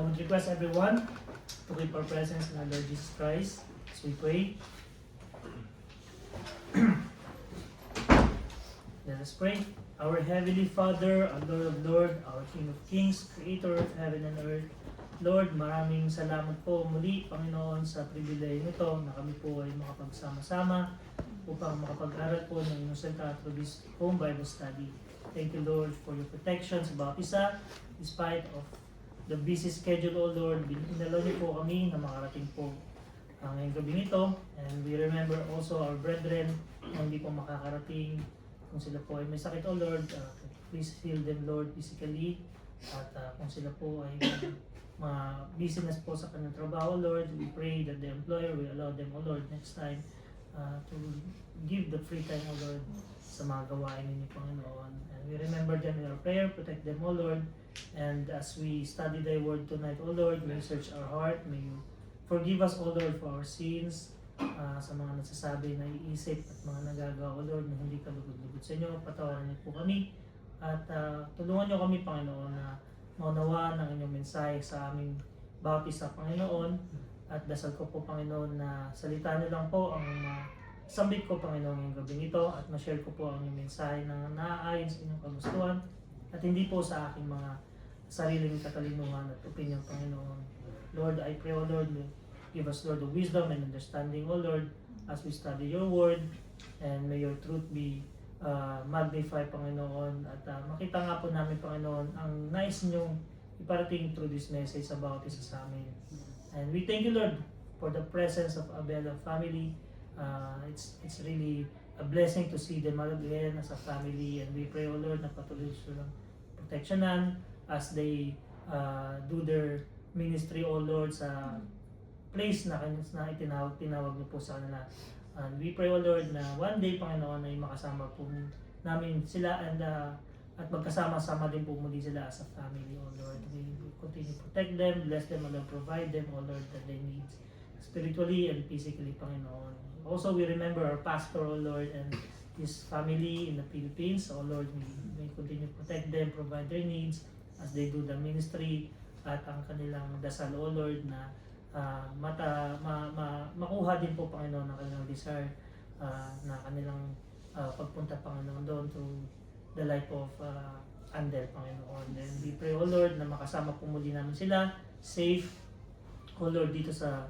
I would request everyone to keep our presence in our Lord Jesus Christ as we pray. Let us pray. Our Heavenly Father, our Lord of Lords, our King of Kings, Creator of heaven and earth, Lord, maraming salamat po muli, Panginoon, sa pribileyo nito na kami po ay makapagsama-sama upang makapag-aral po ng inyong salita through this home Bible study. Thank you, Lord, for your protection sa bawat isa. Despite of the busy schedule, O Lord, inalaw niyo po kami na makarating po ngayong gabi nito. And we remember also our brethren na hindi po makakarating. Kung sila po ay may sakit, O Lord, please heal them, Lord, physically. At kung sila po ay business po sa kanilang trabaho, Lord, we pray that the employer will allow them, O Lord, next time to give the free time, O Lord, sa mga gawain ninyo, Panginoon. And we remember them in our prayer, protect them, O Lord. And as we study thy word tonight, O Lord, may you search our heart, may you forgive us, O Lord, for our sins, sa mga nagsasabi na iisip at mga nagagawa, O Lord, na hindi ka lugod-lugod sa inyo. Patawaran niyo po kami at tulungan niyo kami, Panginoon, na maunawaan ang inyong mensahe sa aming bawat isa, Panginoon. At dasal ko po, Panginoon, na salita niyo lang po ang sambit ko, Panginoon, ngayong gabi nito at ma-share ko po ang inyong mensahe na naaayon sa inyong kagustuhan at hindi po sa aking mga sariling katalinuhan at opinion, Panginoon. Lord, I pray, O Lord, give us, Lord, the wisdom and understanding, O Lord, as we study your word, and may your truth be magnified, Panginoon, at makita nga po namin, Panginoon, ang nais niyong iparating through this message about isa sa amin. And we thank you, Lord, for the presence of Abela family. It's really a blessing to see them again as a family, and we pray, O Lord, na patuloy silang protectionan as they do their ministry, O Lord, sa place na tinawag niyo po sa kanila. And we pray, O Lord, na one day, Panginoon, ay makasama po namin sila at magkasama-sama din po muli sila as a family, O Lord. We continue to protect them, bless them, and provide them, O Lord, that they need spiritually and physically, Panginoon. Also, we remember our pastor, O Lord, and his family in the Philippines. O Lord, we continue to protect them, provide their needs as they do the ministry at ang kanilang dasal, O Lord, na makuha din po, Panginoon, ang kanilang desire na kanilang pagpunta, Panginoon, doon through the life of Andel, Panginoon. And we pray, O Lord, na makasama po muli namin sila safe, O Lord, dito sa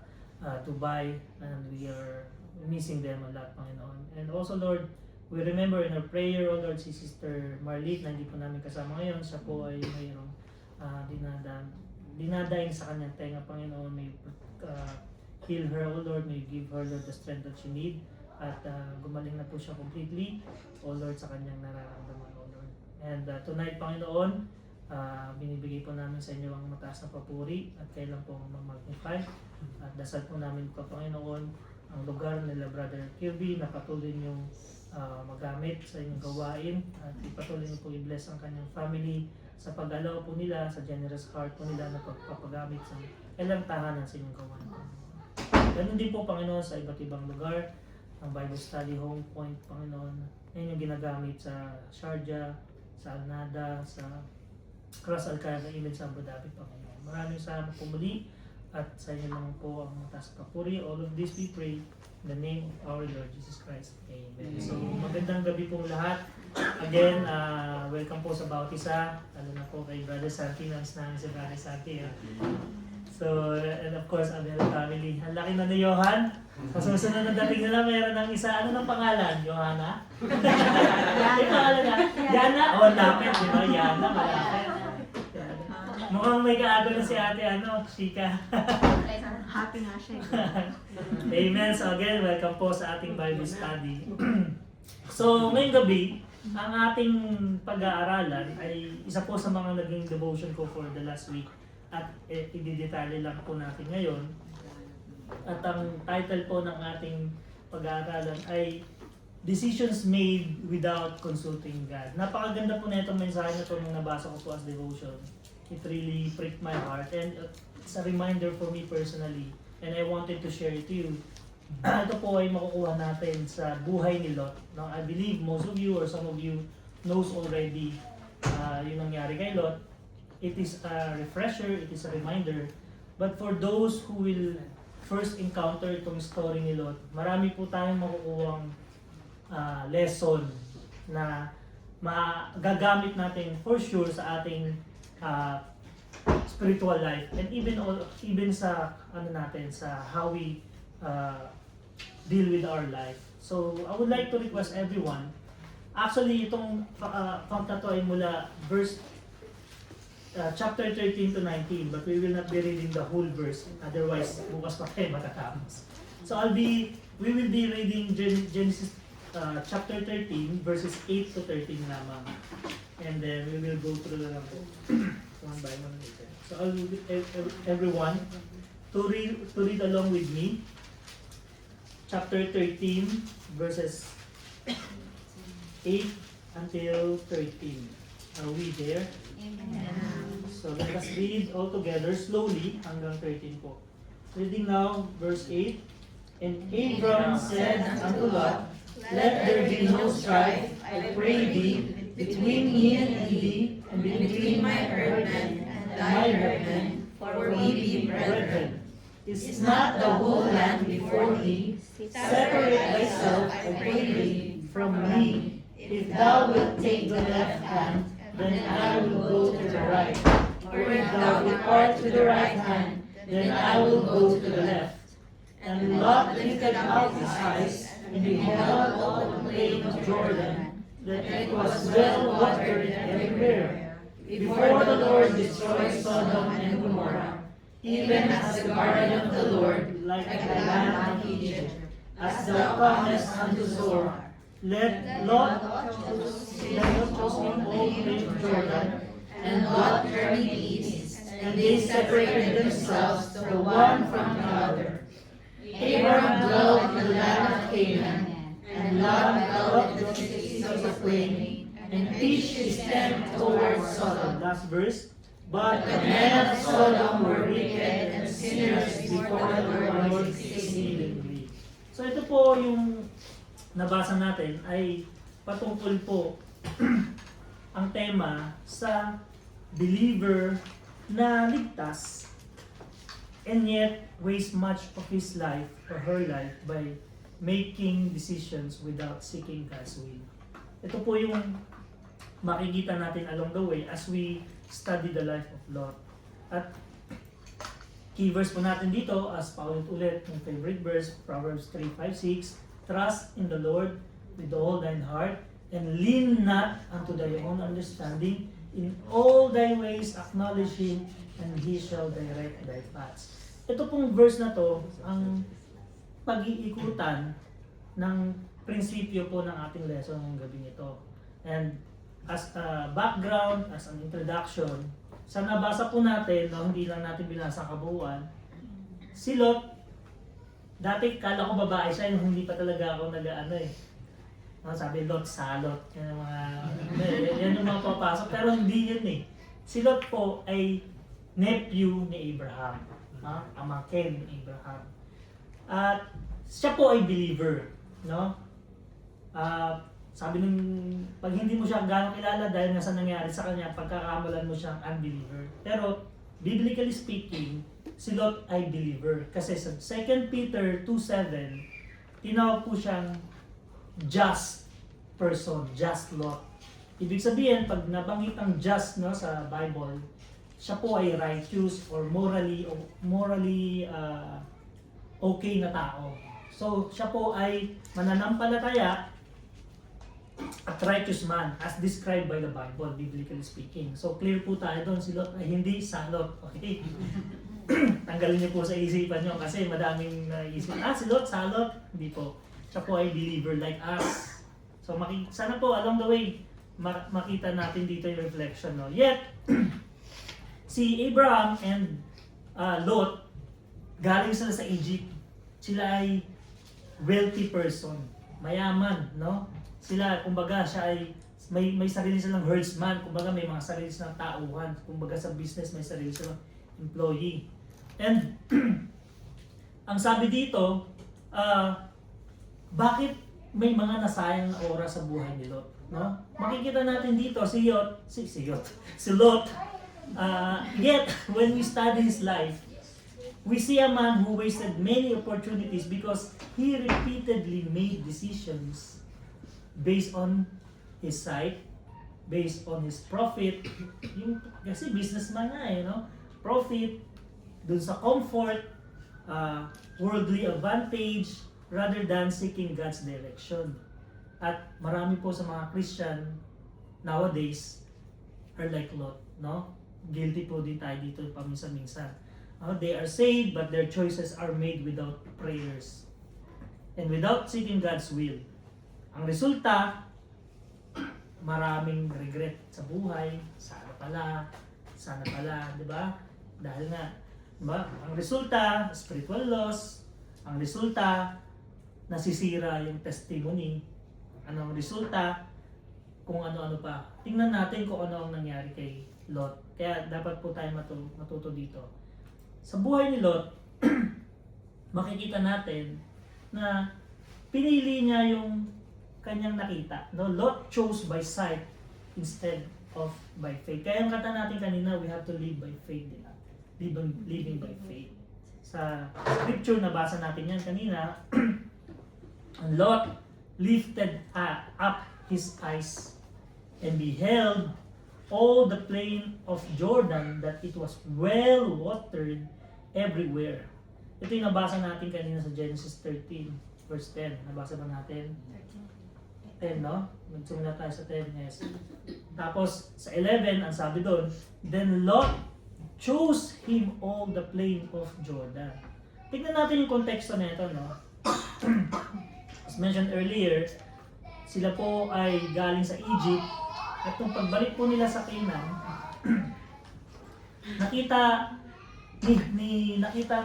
Dubai, and we are missing them a lot, Panginoon. And also, Lord, we remember in our prayer, O Lord, si Sister Marlit na hindi po namin kasama ngayon. Siya po ay mayroong dinadaing sa kanyang tenga, Panginoon. May heal her, O Lord. May give her, Lord, the strength that she need. At gumaling na po siya completely, O Lord, sa kanyang nararamdaman, O Lord. And tonight, Panginoon, binibigay po namin sa inyo ang mataas na papuri at kailan po mag-magnify. At dasal po namin po, Panginoon, ang lugar nila Brother Kirby na patuloy niyong magamit sa inyong gawain at ipatuloy niyo po i-bless ang kanyang family sa pag-alaw po nila, sa generous heart po nila na pagpapagamit sa ilang tahanan sa inyong gawain. Ganun din po, Panginoon, sa iba't ibang lugar, ang Bible Study Home Point, Panginoon, na inyong ginagamit sa Sharjah, sa Al-Nada, sa Cross Al-Qaeda, even sa Abu Dhabi, Panginoon. Maraming salamat po muli at sa inyo lang po ang mataas papuri. All of this we pray in the name of our Lord Jesus Christ. Amen. So magandang gabi po lahat. Again, welcome po sa bawat isa. Lalo na po kay Brother Santi, nais namin si Brother Santi. So, and of course, Abela family. Ang laki na ni Johan. Sa susunod na dating nila, mayroon ng isa. Ano ng pangalan? Johanna? Yung pangalan na? Yana? O, lapit. Di ba? Yana, malapit. Mukhang may kaago na si ate, Chika. Happy nga siya. Amen. So again, welcome po sa ating Bible study. So, ngayong gabi, ang ating pag-aaralan ay isa po sa mga naging devotion ko for the last week. At i-detalye lang po natin ngayon. At ang title po ng ating pag-aaralan ay Decisions Made Without Consulting God. Napakaganda po na itong mensahe na ito nung nabasa ko po as devotion. It really pricked my heart and it's a reminder for me personally and I wanted to share it to you. Ito po ay makukuha natin sa buhay ni Lot. Now, I believe most of you or some of you knows already yung nangyari kay Lot. it is a refresher, it is a reminder. But for those who will first encounter itong story ni Lot, marami po tayong makukuhang lesson na magagamit natin for sure sa ating spiritual life, and even sa sa how we deal with our life. So I would like to request everyone, actually itong font na to ay mula chapter 13 to 19, but we will not be reading the whole verse, otherwise bukas pa tayo matatapos. So we will be reading Genesis chapter 13 verses 8 to 13 lamang, and then we will go through the one by one later. So I'll everyone to read along with me chapter 13 verses 8 until 13. Are we there? Amen. So let us read all together slowly hanggang 13 po. Reading now verse 8. And Abram said unto Lot, Let there be no strife, I pray thee, between me and thee, and between my herdmen and thy herdmen, for we be brethren. Is not the whole land before thee? Separate thyself, I pray thee, from me. If thou wilt take the left hand, then I will go to the right. Or if thou depart to the right hand, then I will go to the left. And Lot lifted up his eyes, and beheld all the plain of Jordan, that it was well watered everywhere, before the Lord destroyed Sodom and Gomorrah, even as the garden of the Lord, like the land of Egypt, as thou comest unto Zoar. Let Lot choose him all plain of Jordan, and Lot journeyed east, and they separated themselves the one from the other. Abram dwelt in the land of Canaan, and Lot dwelt in the cities of the plain, and pitched his tent towards Sodom. Last verse. But the men of Sodom were wicked and sinners before the Lord exceedingly. So ito po yung nabasa natin ay patungkol po ang tema sa believer na ligtas and yet waste much of his life or her life by making decisions without seeking God's will. Ito po yung makikita natin along the way as we study the life of Lot. At key verse po natin dito, as paulit-ulit, yung favorite verse, Proverbs 3:5-6, Trust in the Lord with all thine heart, and lean not unto thy own understanding. In all thy ways acknowledge Him, and He shall direct thy paths. Ito pong verse na to, ang pag-iikutan ng prinsipyo po ng ating lesson ngayong gabi nito. And as a background, as an introduction, sa nabasa po natin, no, hindi lang natin binasa kabuuan, si Lot, dati kala ko babae siya, yung hindi pa talaga ako nag-ano eh. Sabi Lot, Salot, yan yung mga, yan yung mga papasok, pero hindi yun eh. Si Lot po ay nephew ni Abraham, pamangkin ni Abraham. At siya po ay believer, no? Sabi nung, pag hindi mo siya gano'ng kilala dahil nga sa nangyari sa kanya, pagkakamalan mo siyang unbeliever. Pero, biblically speaking, si Lot ay believer. Kasi sa 2 Peter 2:7, tinawag po siyang just person, just Lot. Ibig sabihin, pag nabanggit ang just, no, sa Bible, siya po ay righteous or morally okay na tao. So, siya po ay mananampalataya at righteous man as described by the Bible, biblically speaking. So, clear po tayo doon, si Lot ay hindi salot. Okay? Tanggalin niyo po sa isipan niyo kasi madaming naisip, si Lot, salot. Hindi po. Siya po ay believer like us. So, sana po along the way, makita natin dito yung reflection. No? Yet, si Abraham and Lot, galing sila sa Egypt. Sila ay wealthy person, mayaman, no? Sila, kumbaga, siya ay may sarili silang herdsman, kumbaga may mga sarili silang tauhan, kumbaga sa business may sarili silang employee. And ang sabi dito, bakit may mga nasayang na oras sa buhay ni Lot, no? Makikita natin dito si Lot, Yet, when we study his life, we see a man who wasted many opportunities because he repeatedly made decisions based on his sight, based on his profit. Kasi businessman na profit, dun sa comfort, worldly advantage, rather than seeking God's direction. At marami po sa mga Christian nowadays are like Lot, no? Guilty po din tayo dito paminsan-minsan. They are saved but their choices are made without prayers and without seeking God's will. Ang resulta, maraming regret sa buhay. Sana pala, di ba? Dahil nga, di ba? Ang resulta, spiritual loss. Ang resulta, nasisira yung testimony. Anong resulta, kung ano-ano pa. Tingnan natin kung ano ang nangyari kay Lot. Kaya dapat po tayo matuto dito. Sa buhay ni Lot, makikita natin na pinili niya yung kanyang nakita. No? Lot chose by sight instead of by faith. Kaya ang kata natin kanina, we have to live by faith. Living by faith. Sa scripture na basa natin yan kanina, Lot lifted up his eyes and beheld all the plain of Jordan, that it was well watered everywhere. Ito yung nabasa natin kanina sa Genesis 13, verse 10. Nabasa ba natin? 10, no? Magsimula tayo sa 10, yes. Tapos, sa 11, ang sabi doon, then Lot chose him all the plain of Jordan. Tignan natin yung konteksto na ito, no? As mentioned earlier, sila po ay galing sa Egypt, at nung pagbalik po nila sa Canaan, nakita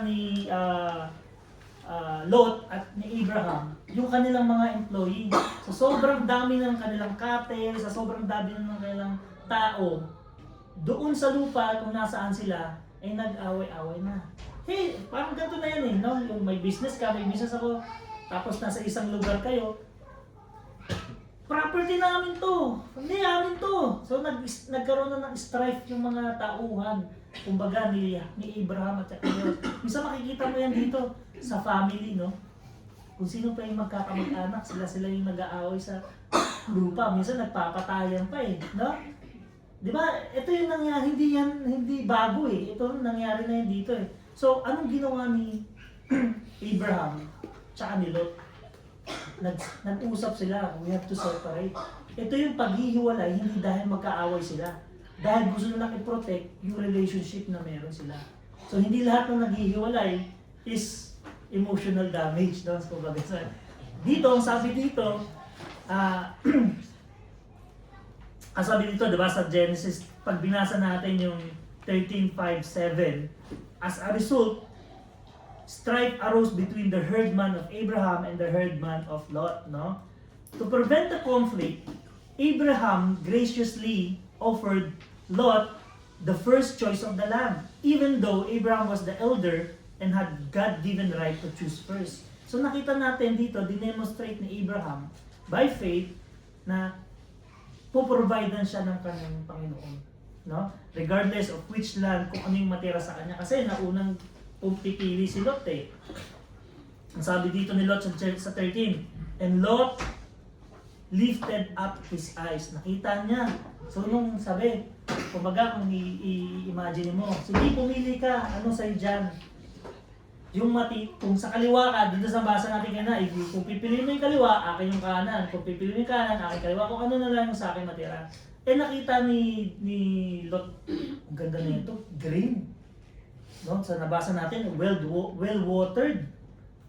ni Lot at ni Abraham yung kanilang mga employee. Sa sobrang dami ng kanilang cattle, sa sobrang dami ng kanilang tao, doon sa lupa kung nasaan sila, ay nag-away-away na. Hey, parang ganito na yan no? Yung may business ka, may business ako, tapos nasa isang lugar kayo, property namin to, hindi amin to. So nagkaroon na ng strife yung mga tauhan, kumbaga ni Abraham at Lot. Minsan makikita mo yan dito sa family, no? Kung sino pa yung magkakamag-anak, sila yung nag-aaway sa lupa. Minsan nagpapatayan pa no? Di ba? Ito yung nangyari, hindi bago Ito nangyari na yun dito So, anong ginawa ni Abraham tsaka ni Lot? Nag-usap sila, we have to separate. Ito yung paghihiwalay, hindi dahil magkaaway sila. Dahil gusto nilang i-protect yung relationship na meron sila. So hindi lahat ng naghihiwalay is emotional damage. No? So, dito, ang sabi dito, ang sabi dito, diba, sa Genesis, pag binasa natin yung 13:5-7, as a result, strife arose between the herdman of Abraham and the herdman of Lot, no? To prevent the conflict, Abraham graciously offered Lot the first choice of the land, even though Abraham was the elder and had God-given right to choose first. So nakita natin dito, dinemonstrate ni Abraham by faith na puprovidean siya ng kanyang Panginoon, no? Regardless of which land, kung ano yung matira sa kanya. Kasi naunang pipili si Lot Ang sabi dito ni Lot sa 13, and Lot lifted up his eyes. Nakita niya. So nung sabi, kumbaga kung i-imagine mo, sige pumili ka, ano sa'yo dyan? Yung kung sa kaliwa ka, dito sa basa natin na, kung pipiliin mo yung kaliwa, akin yung kanan. Kung pipiliin mo yung kanan, akin kaliwa. Kung ano na lang yung sa akin matira. Nakita ni Lot, ang ganda na ito, green. No? So nabasa natin, well-watered.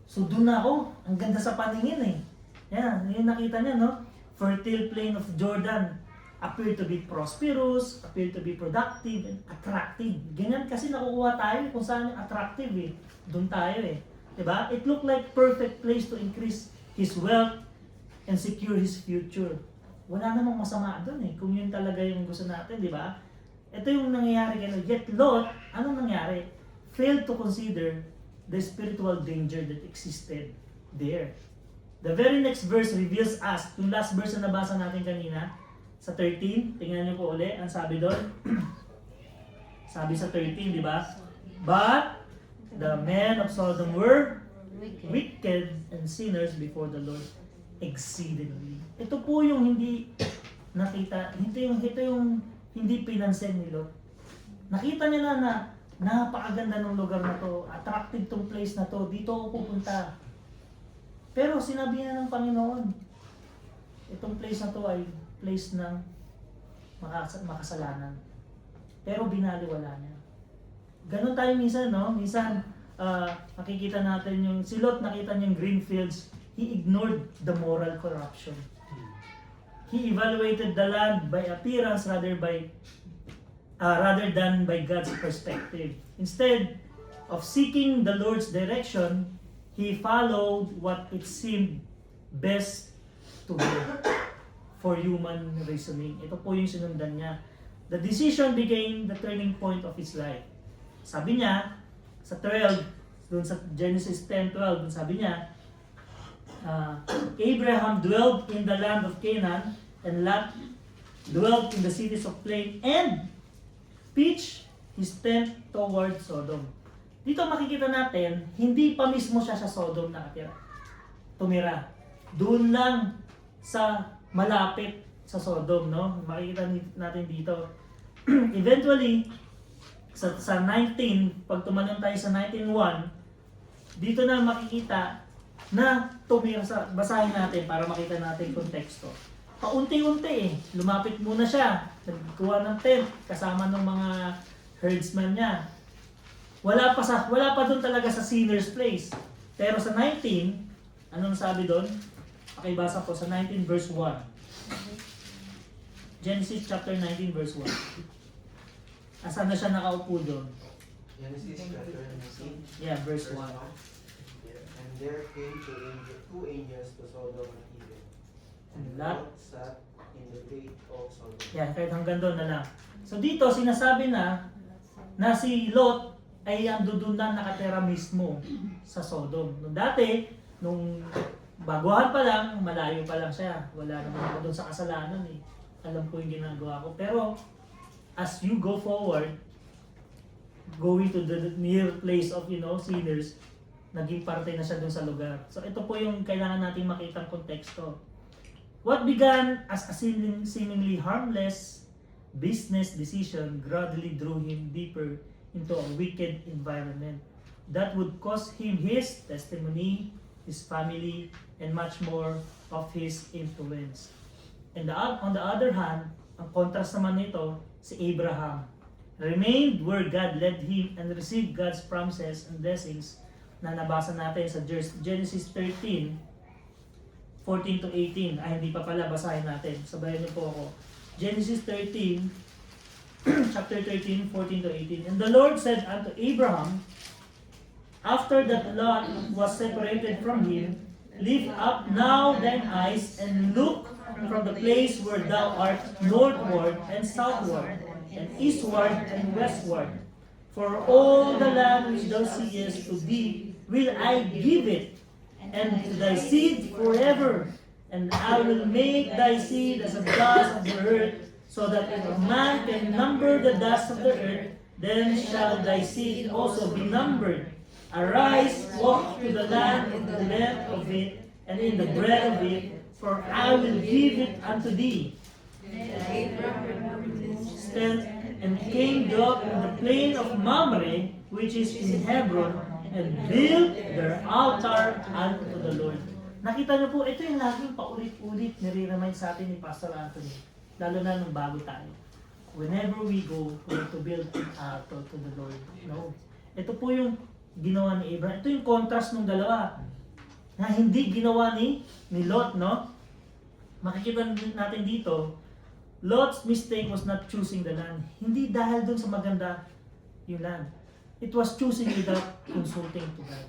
So doon na ako, ang ganda sa paningin Yan, yung nakita niya, no? Fertile plain of Jordan appear to be prosperous, appear to be productive, and attractive. Ganyan kasi nakukuha tayo kung saan yung attractive Doon tayo Diba? It looked like perfect place to increase his wealth and secure his future. Wala namang masama doon kung yun talaga yung gusto natin, di ba? Ito yung nangyayari kay Lot. Yet Lot, anong nangyari? Failed to consider the spiritual danger that existed there. The very next verse reveals us, yung last verse na nabasa natin kanina, sa 13, tingnan niyo po uli, ang sabi doon, Sabi sa 13, di ba? But the men of Sodom were wicked and sinners before the Lord exceedingly. Ito po yung hindi nakita, ito yung hindi pinansin ni Lot. Nakita niya na napakaganda ng lugar na to, attractive tong place na to, dito ako pupunta. Pero sinabi na ng Panginoon, itong place na to ay place ng makasalanan. Pero binaliwala niya. Ganon tayo minsan, no? Minsan, makikita natin yung, si Lot nakita niya yung green fields, he ignored the moral corruption. He evaluated the land by appearance rather than by God's perspective. Instead of seeking the Lord's direction, he followed what it seemed best to do for human reasoning. Ito po yung sinundan niya. The decision became the turning point of his life. Sabi niya, sa 12, dun sa Genesis 10:12, dun sabi niya, Abraham dwelled in the land of Canaan, and Lot dwelt in the cities of plain, and pitched his tent toward Sodom. Dito makikita natin, hindi pa mismo siya sa Sodom nakatira. Tumira. Doon lang sa malapit sa Sodom, no? Makikita natin dito. Eventually, sa 19, pag tumalon tayo sa 19:1, dito na makikita na tumira sa, basahin natin para makita natin yung konteksto. Paunti-unti lumapit muna siya, nagkuha ng tent kasama ng mga herdsmen niya. Wala pa doon talaga sa sinner's place. Pero sa 19, anong sabi doon? Pakibasa ko sa 19 verse 1. Genesis chapter 19 verse 1. Asan na siya nakaupo doon? Genesis chapter 19. Yeah, verse 1. And there came two angels to Sodom and Egypt. And Lot sat in the gate of Sodom. Yan, kahit hanggang doon na lang. So dito, sinasabi na si Lot ay doon na nakatira mismo sa Sodom. Nung dati, nung baguhan pa lang, malayo pa lang siya. Wala naman ako doon sa kasalanan Alam ko yung ginagawa ko. Pero, as you go forward, going to the near place of, sinners, naging parte na siya doon sa lugar. So ito po yung kailangan natin makitang konteksto. What began as a seemingly harmless business decision gradually drew him deeper into a wicked environment that would cost him his testimony, his family, and much more of his influence. And on the other hand, ang contrast naman nito, si Abraham remained where God led him and received God's promises and blessings na nabasa natin sa Genesis 13, 14 to 18. Ay, hindi pa pala, basahin natin. Sabayan niyo po ako. Genesis 13, chapter 13, 14 to 18. And the Lord said unto Abraham, after that Lot was separated from him, lift up now thine eyes and look from the place where thou art northward and southward, and eastward and westward. For all the land which thou seest to thee will I give it, and to thy seed forever. And I will make thy seed as the dust of the earth, so that if a man can number the dust of the earth, then shall thy seed also be numbered. Arise, walk to the land in the length of it, and in the breadth of it, for I will give it unto thee. And Cain dwelt in the plain of Mamre, which is in Hebron, and built their altar unto the Lord. Nakita niyo po, ito yung laging paulit-ulit nire-remind sa atin ni Pastor Anthony, lalo na nung bago tayo. Whenever we go, we have to build an altar to the Lord. No. Ito po yung ginawa ni Abraham. Ito yung contrast ng dalawa. Na hindi ginawa ni Lot, no? Makikita natin dito, Lot's mistake was not choosing the land. Hindi dahil dun sa maganda yung land. It was choosing without consulting to God.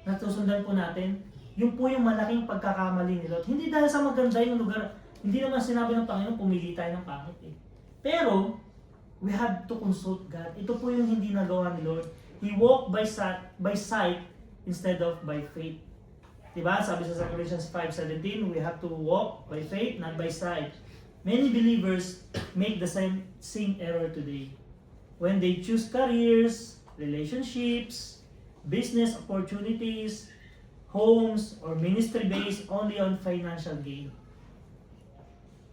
Natusundan po natin, yung po yung malaking pagkakamali ni Lot. Hindi dahil sa maganda yung lugar. Hindi naman sinabi ng Panginoon, pumili tayo ng pangit Pero, we have to consult God. Ito po yung hindi nagawa ni Lord. He walked by sight instead of by faith. Diba? Sabi sa Corinthians 5:17, we have to walk by faith, not by sight. Many believers make the same error today. when they choose careers, relationships, business opportunities, homes, or ministry based only on financial gain.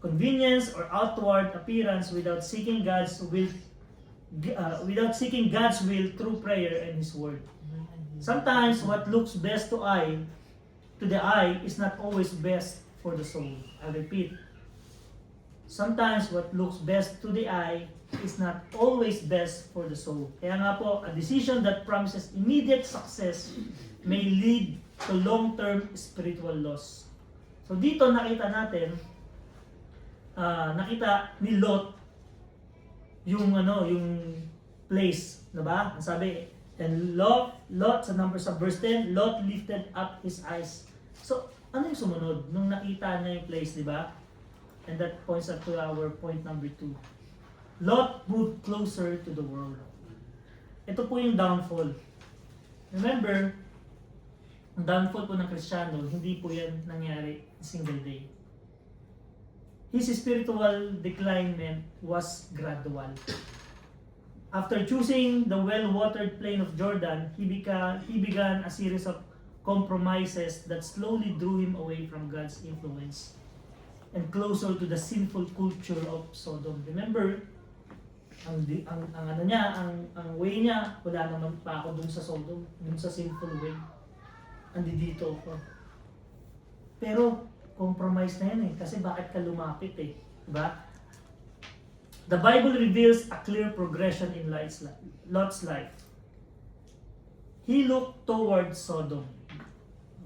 Convenience or outward appearance without seeking God's will through prayer and His Word. Sometimes what looks best to the eye is not always best for the soul. I repeat. Sometimes what looks best to the eye is not always best for the soul. Kaya nga po, a decision that promises immediate success may lead to long-term spiritual loss. So dito nakita natin, nakita ni Lot yung place, na ba? Ang sabi, and Lot sa verse 10, Lot lifted up his eyes. So, ano yung sumunod? Nung nakita niya yung place, di ba? And that points up to our point number 2. Lot moved closer to the world. Ito po yung downfall. Remember, ang downfall po ng Kristiyano, hindi po yan nangyari in single day. His spiritual declinement was gradual. After choosing the well-watered plain of Jordan, he began a series of compromises that slowly drew him away from God's influence and closer to the sinful culture of Sodom. Remember, ang way niya, wala naman pa ako dun sa Sodom, dun sa sinful way. Dito ako. Pero, compromise na yan kasi bakit ka lumapit diba? The Bible reveals a clear progression in Lot's life. He looked towards Sodom.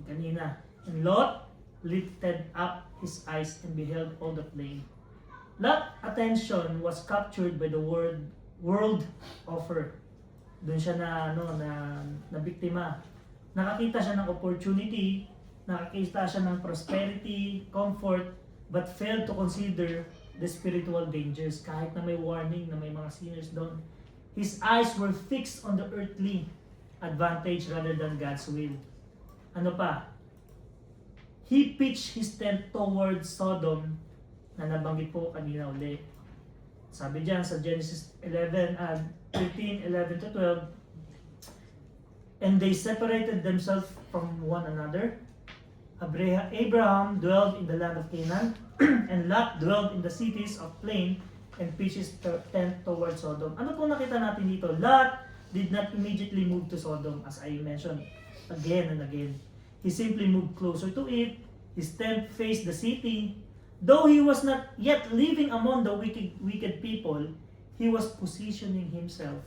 Kanina. And Lot lifted up his eyes and beheld all the plain. Lot's attention was captured by the world offer. Doon siya na biktima. Nakakita siya ng opportunity, nakakita siya ng prosperity, comfort, but failed to consider the spiritual dangers. Kahit na may warning na may mga sinners doon, his eyes were fixed on the earthly advantage rather than God's will. Ano pa? He pitched his tent towards Sodom na nabanggit po kanina uli. Sabi diyan sa Genesis 13:11 to 12, and they separated themselves from one another. Abraham dwelled in the land of Canaan, and Lot dwelled in the cities of plain and pitched his tent towards Sodom. Ano po nakita natin dito? Lot did not immediately move to Sodom, as I mentioned again and again. He simply moved closer to it. His tent faced the city. Though he was not yet living among the wicked people, he was positioning himself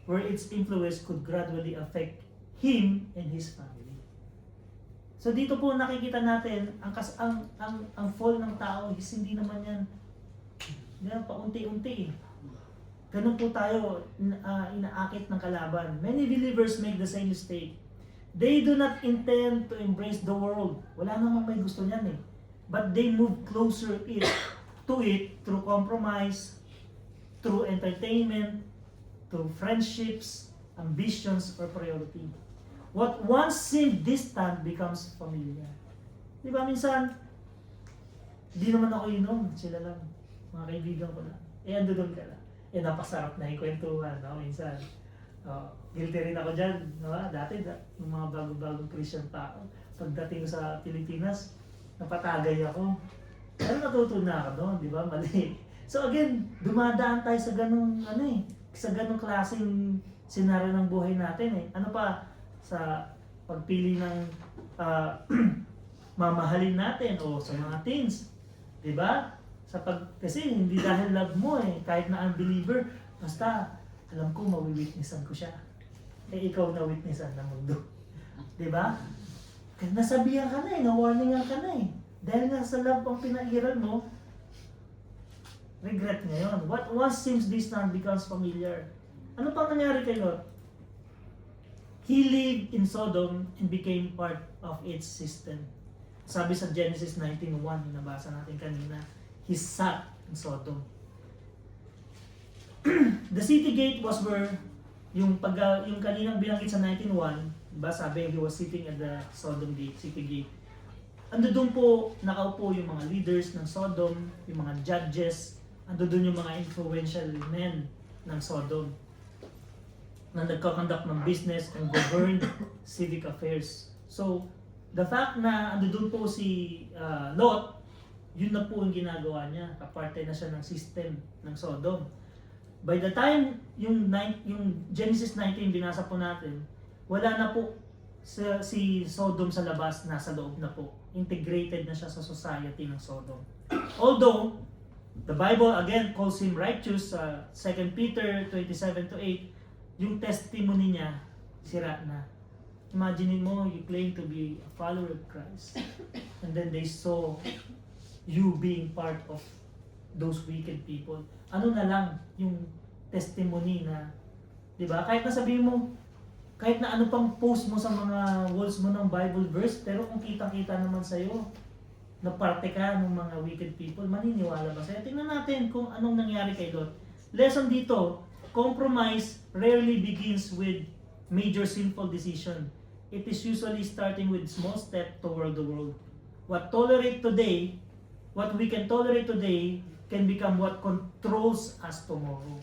where its influence could gradually affect him and his family. So dito po nakikita natin ang fall ng tao is hindi naman yan paunti-unti. Ganun po tayo inaakit ng kalaban. Many believers make the same mistake. They do not intend to embrace the world. Wala namang may gusto niyan But they move closer to it through compromise, through entertainment, through friendships, ambitions, or priority. What once seemed distant becomes familiar. Di ba minsan, di naman ako inom, sila lang, mga kaibigan ko lang. Ando doon ka lang. Napasarap na ikwentuhan, minsan. Guilty rin ako dyan. Dati, yung mga bago-bagong Christian pa ako, pagdating ko sa Pilipinas, napatagay ako. Pero natuto na ako doon, di ba? Mali. So again, dumadaan tayo sa ganung sa ganung klaseng senaryo ng buhay natin Ano pa sa pagpili ng mamahalin natin o sa mga teens, 'di ba? Kasi hindi dahil love mo kahit na unbeliever, basta alam ko mawi-witnessan ko siya. Ikaw na witnessan ng mundo. 'Di ba? Kasi nasabihan ka na na-warningan ka na Dahil nga sa love ang pinairal mo, regret ngayon. What once seems distant becomes familiar. Ano pa nangyari kay Lot? He lived in Sodom and became part of its system. Sabi sa Genesis 19:1, nabasa natin kanina, he sat in Sodom. The city gate was where yung kaninang binanggit sa 19:1, diba sabi he was sitting at the Sodom gate, city gate. Ando doon po nakaupo yung mga leaders ng Sodom, yung mga judges, ando doon yung mga influential men, ng Sodom na nagkakandak ng business and governed civic affairs. So, the fact na ando doon po si Lot, yun na po ang ginagawa niya. Kaparte na siya ng system ng Sodom. By the time yung Genesis 19 binasa po natin, wala na po si Sodom sa labas, nasa loob na po. Integrated na siya sa society ng Sodom. Although, the Bible again calls him righteous, 2 Peter 27-8, yung testimony niya, sira na. Imagine mo, you claim to be a follower of Christ, and then they saw you being part of those wicked people. Ano na lang yung testimony na, di ba? Kahit na sabihin mo, kahit na ano pang post mo sa mga walls mo ng Bible verse, pero kung kitang-kita naman sa'yo, na parte ka ng mga wicked people, maniniwala ba sa'yo? Tingnan natin kung anong nangyari kay Lot. Lesson dito, compromise rarely begins with major sinful decision. It is usually starting with small step toward the world. What we can tolerate today can become what controls us tomorrow.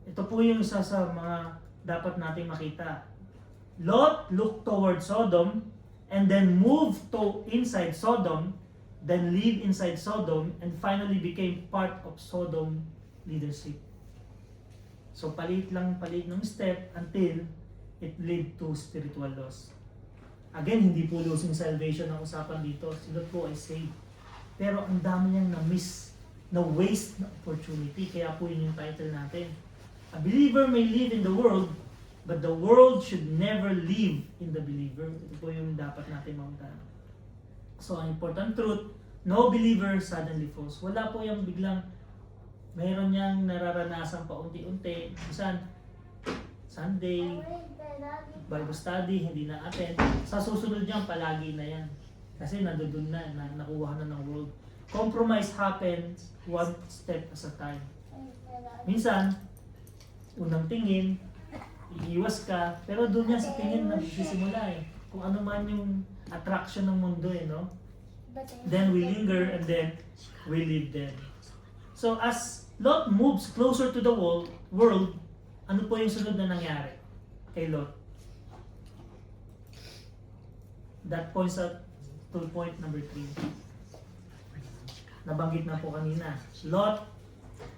Ito po yung isa sa mga dapat nating makita. Lot looked toward Sodom and then moved to inside Sodom, then lived inside Sodom, and finally became part of Sodom leadership. So palit ng step until it lead to spiritual loss. Again, hindi po losing salvation ang usapan dito. Si Lot po ay saved. Pero ang dami niyang na-miss, na-waste na opportunity. Kaya po yun yung title natin. A believer may live in the world, but the world should never live in the believer. Ito po yung dapat natin mauntahan. So, ang important truth, no believer suddenly falls. Wala po yung biglang mayroon niyang nararanasan pa unti-unti. Minsan, Sunday, Bible study, hindi na attend. Sa susunod niyang palagi na yan. Kasi nandoon na nakuha na ng world. Compromise happens one step at a time. Minsan, unang tingin, iiwas ka, pero doon yan sa tingin nagsisimula eh. Kung ano man yung attraction ng mundo eh, no? Then we linger and then we live there. So as Lot moves closer to the world, ano po yung sunod na nangyari kay Lot? That points out to point number 3. Nabanggit na po kanina. Lot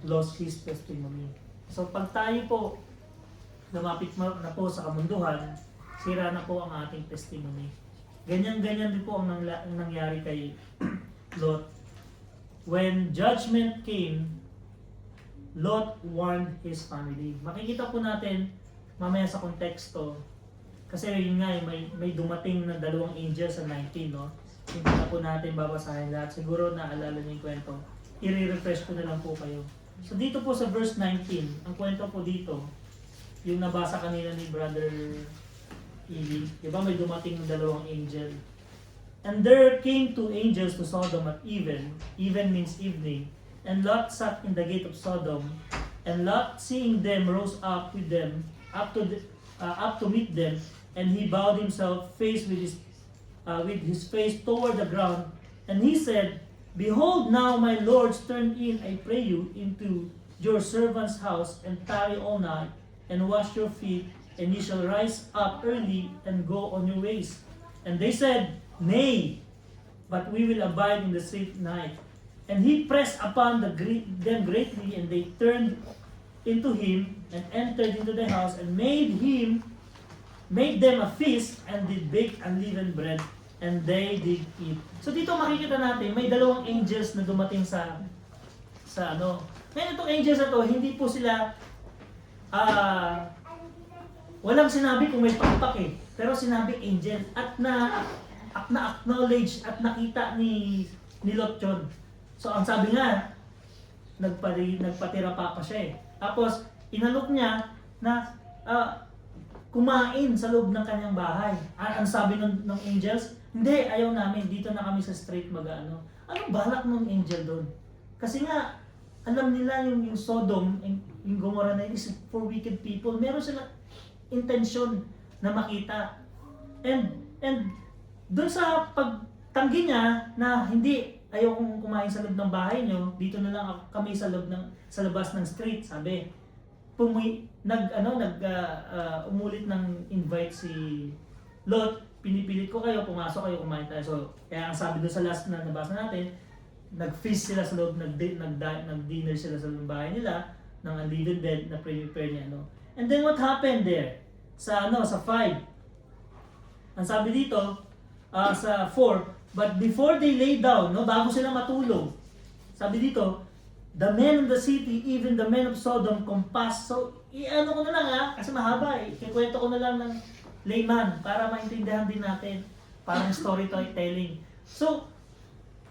lost his testimony. So pag tayo po lumapit na po sa kamunduhan, sira na po ang ating testimony. Ganyan-ganyan din po ang nangyari kay Lot. When judgment came, Lot warned his family. Makikita po natin mamaya sa konteksto, kasi yun nga, may dumating na 2 angels sa 19, no? Hindi na po natin babasahin lahat. Siguro naalala niyo yung kwento. I-refresh ko na lang po kayo. So dito po sa verse 19, ang kwento po dito, yung nabasa kanina ni Brother Eli, diba may dumating ng 2 angel. And there came 2 angels to Sodom at even means evening, and Lot sat in the gate of Sodom, and Lot seeing them rose up with them, up to meet them, and he bowed himself with his face toward the ground, and he said, Behold, now my lords, turn in, I pray you, into your servant's house, and tarry all night, and wash your feet, and ye shall rise up early, and go on your ways. And they said, Nay, but we will abide in the safe night. And he pressed upon them greatly, and they turned into him, and entered into the house, and made them a feast, and did bake unleavened bread, and they did eat. So dito makikita natin, may 2 angels na dumating sa ano. Ngayon itong angels na to, hindi po sila, walang sinabi kung may pakpak eh. Pero sinabi angel, at na-acknowledge at nakita ni Lot yun. So ang sabi nga, nagpatira pa siya eh. Tapos, inalok niya na kumain sa loob ng kanyang bahay. Ang sabi ng angels, hindi, ayaw namin, dito na kami sa street mag-ano. Anong balak ng angel doon? Kasi nga, alam nila yung Sodom, yung Gomorrah na yun is for wicked people. Meron silang intensyon na makita. And doon sa pagtanggi niya na hindi ayaw kong kumain sa loob ng bahay nyo, dito na lang kami sa sa labas ng street, sabi. Umulit ng invite si Lot, pinipilit ko kayo, pumasok kayo, kumain tayo. So, kaya ang sabi doon sa last na nabasa natin, nag-feast sila sa loob, nag-dinner sila sa loob ng bahay nila, ng unleavened bread na prepare niya, no? And then what happened there? Sa 5. Ang sabi dito, sa 4, but before they lay down, no, bago sila matulog, sabi dito, the men of the city, even the men of Sodom, compassed. So, ko na lang kasi mahaba eh. Kikwento ko na lang ng layman para maintindihan din natin. Parang storytelling. So,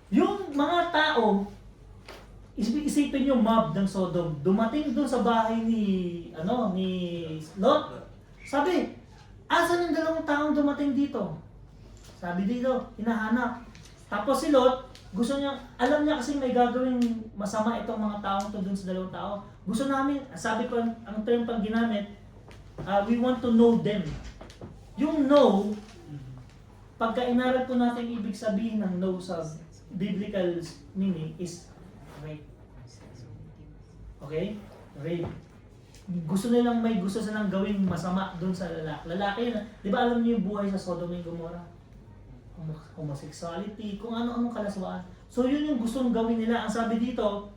yung mga tao, isipin yung mob ng Sodom, dumating doon sa bahay ni Lot. Sabi, asan yung dalawang taong dumating dito? Sabi dito, hinahanap. Tapos si Lot, gusto niya, alam niya kasi may gagawing masama itong mga taong to dun sa dalawang tao. Gusto namin, sabi ko, ang term pang ginamit, we want to know them. Yung know, pagka inaral po natin ibig sabihin ng know sa biblical meaning is rape. Okay? Rape. May gusto silang gawing masama dun sa lalaki. Lalaki yun. Di ba alam niyo yung buhay sa Sodom and Gomorrah? Homosexuality, kung ano-anong kalaswaan. So yun yung gustong gawin nila. Ang sabi dito,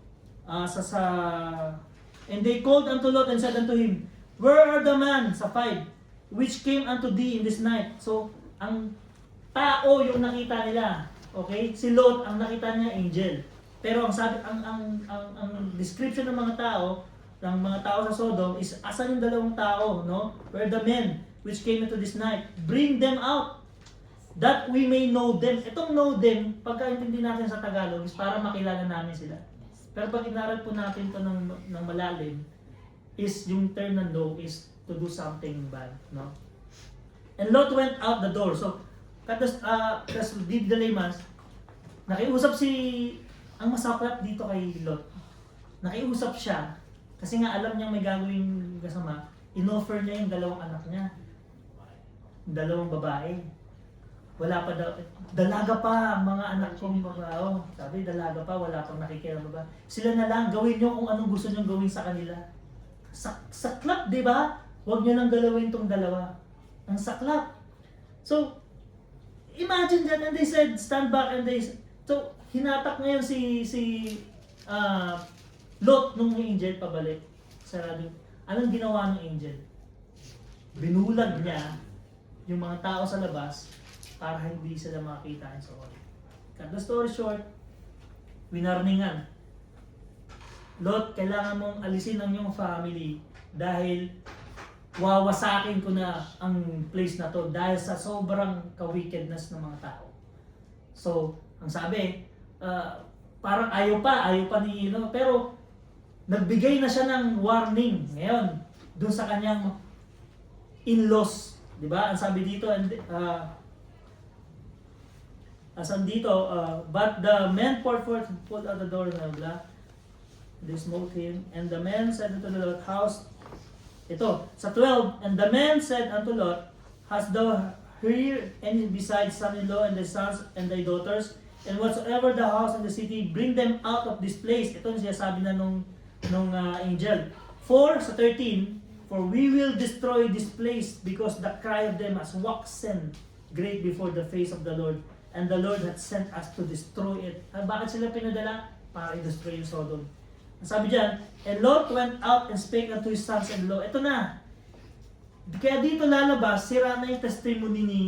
and they called unto Lot and said unto him, where are the men, sa 5, which came unto thee in this night? So, ang tao yung nakita nila. Okay? Si Lot, ang nakita niya, angel. Pero ang sabi, ang description ng mga tao sa Sodom is, asan yung dalawang tao, no? Where are the men which came into this night? Bring them out, that we may know them. Itong know them, pagkaintindi natin sa Tagalog, is para makilala namin sila. Pero pag inaral po natin ito ng malalim, is yung term na know is to do something bad, no? And Lot went out the door. So, katas did the layman, nakiusap ang masaklap dito kay Lot. Nakiusap siya, kasi nga alam niyang may gagawing kasama, inoffer niya yung dalawang anak niya. Dalawang babae. Wala pa daw, dalaga pa ang mga anak kong babae. Sabi, dalaga pa, wala pang nakikilang babae. Sila na lang, gawin niyo kung anong gusto niyong gawin sa kanila. Saklap, di ba? Huwag niyo lang galawin tong dalawa. Ang saklap. So, imagine that, and they said, stand back, and so, hinatak ngayon si Lot nung angel pabalik. Sarado. Anong ginawa ng angel? Binulag niya yung mga tao sa labas para hindi sila makita and so on. Cut the story short, winarningan. Lot, kailangan mong alisin ang iyong family dahil wawasakin ko na ang place na to dahil sa sobrang ka-wickedness ng mga tao. So, ang sabi, parang ayaw pa ni pero nagbigay na siya ng warning ngayon doon sa kanyang in-laws, di ba? Ang sabi dito, but the men poured forth and pulled out the door and blah, they smote him, and the men said unto the Lord, house, ito, sa 12, and the men said unto Lot, hast thou here any besides son-in-law and thy sons and thy daughters, and whatsoever the house and the city, bring them out of this place. Ito yung sinasabi na nung angel. 4, sa 13, for we will destroy this place because the cry of them has waxen great before the face of the Lord, and the Lord hath sent us to destroy it. Bakit sila pinadala? Para i-destroy yung Sodom. Sabi dyan, and Lot went out and spake unto his sons-in-law. Ito na. Kaya dito lalabas, sira na yung testimony ni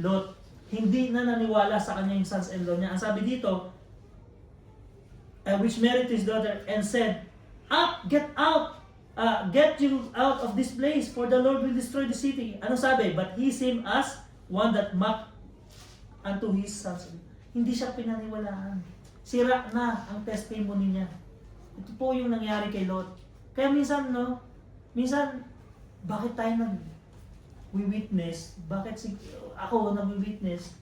Lot. Hindi na naniwala sa kanya yung sons-in-law niya. Ang sabi dito, which married his daughter and said, up, get out, get you out of this place, for the Lord will destroy the city. Ano sabi? But he seemed as one that mocked unto his sons. Hindi siya pinaniwalaan. Sira na ang testimony niya. Ito po yung nangyari kay Lot. Kaya minsan, bakit tayo nag-witness? Bakit ako nag-witness?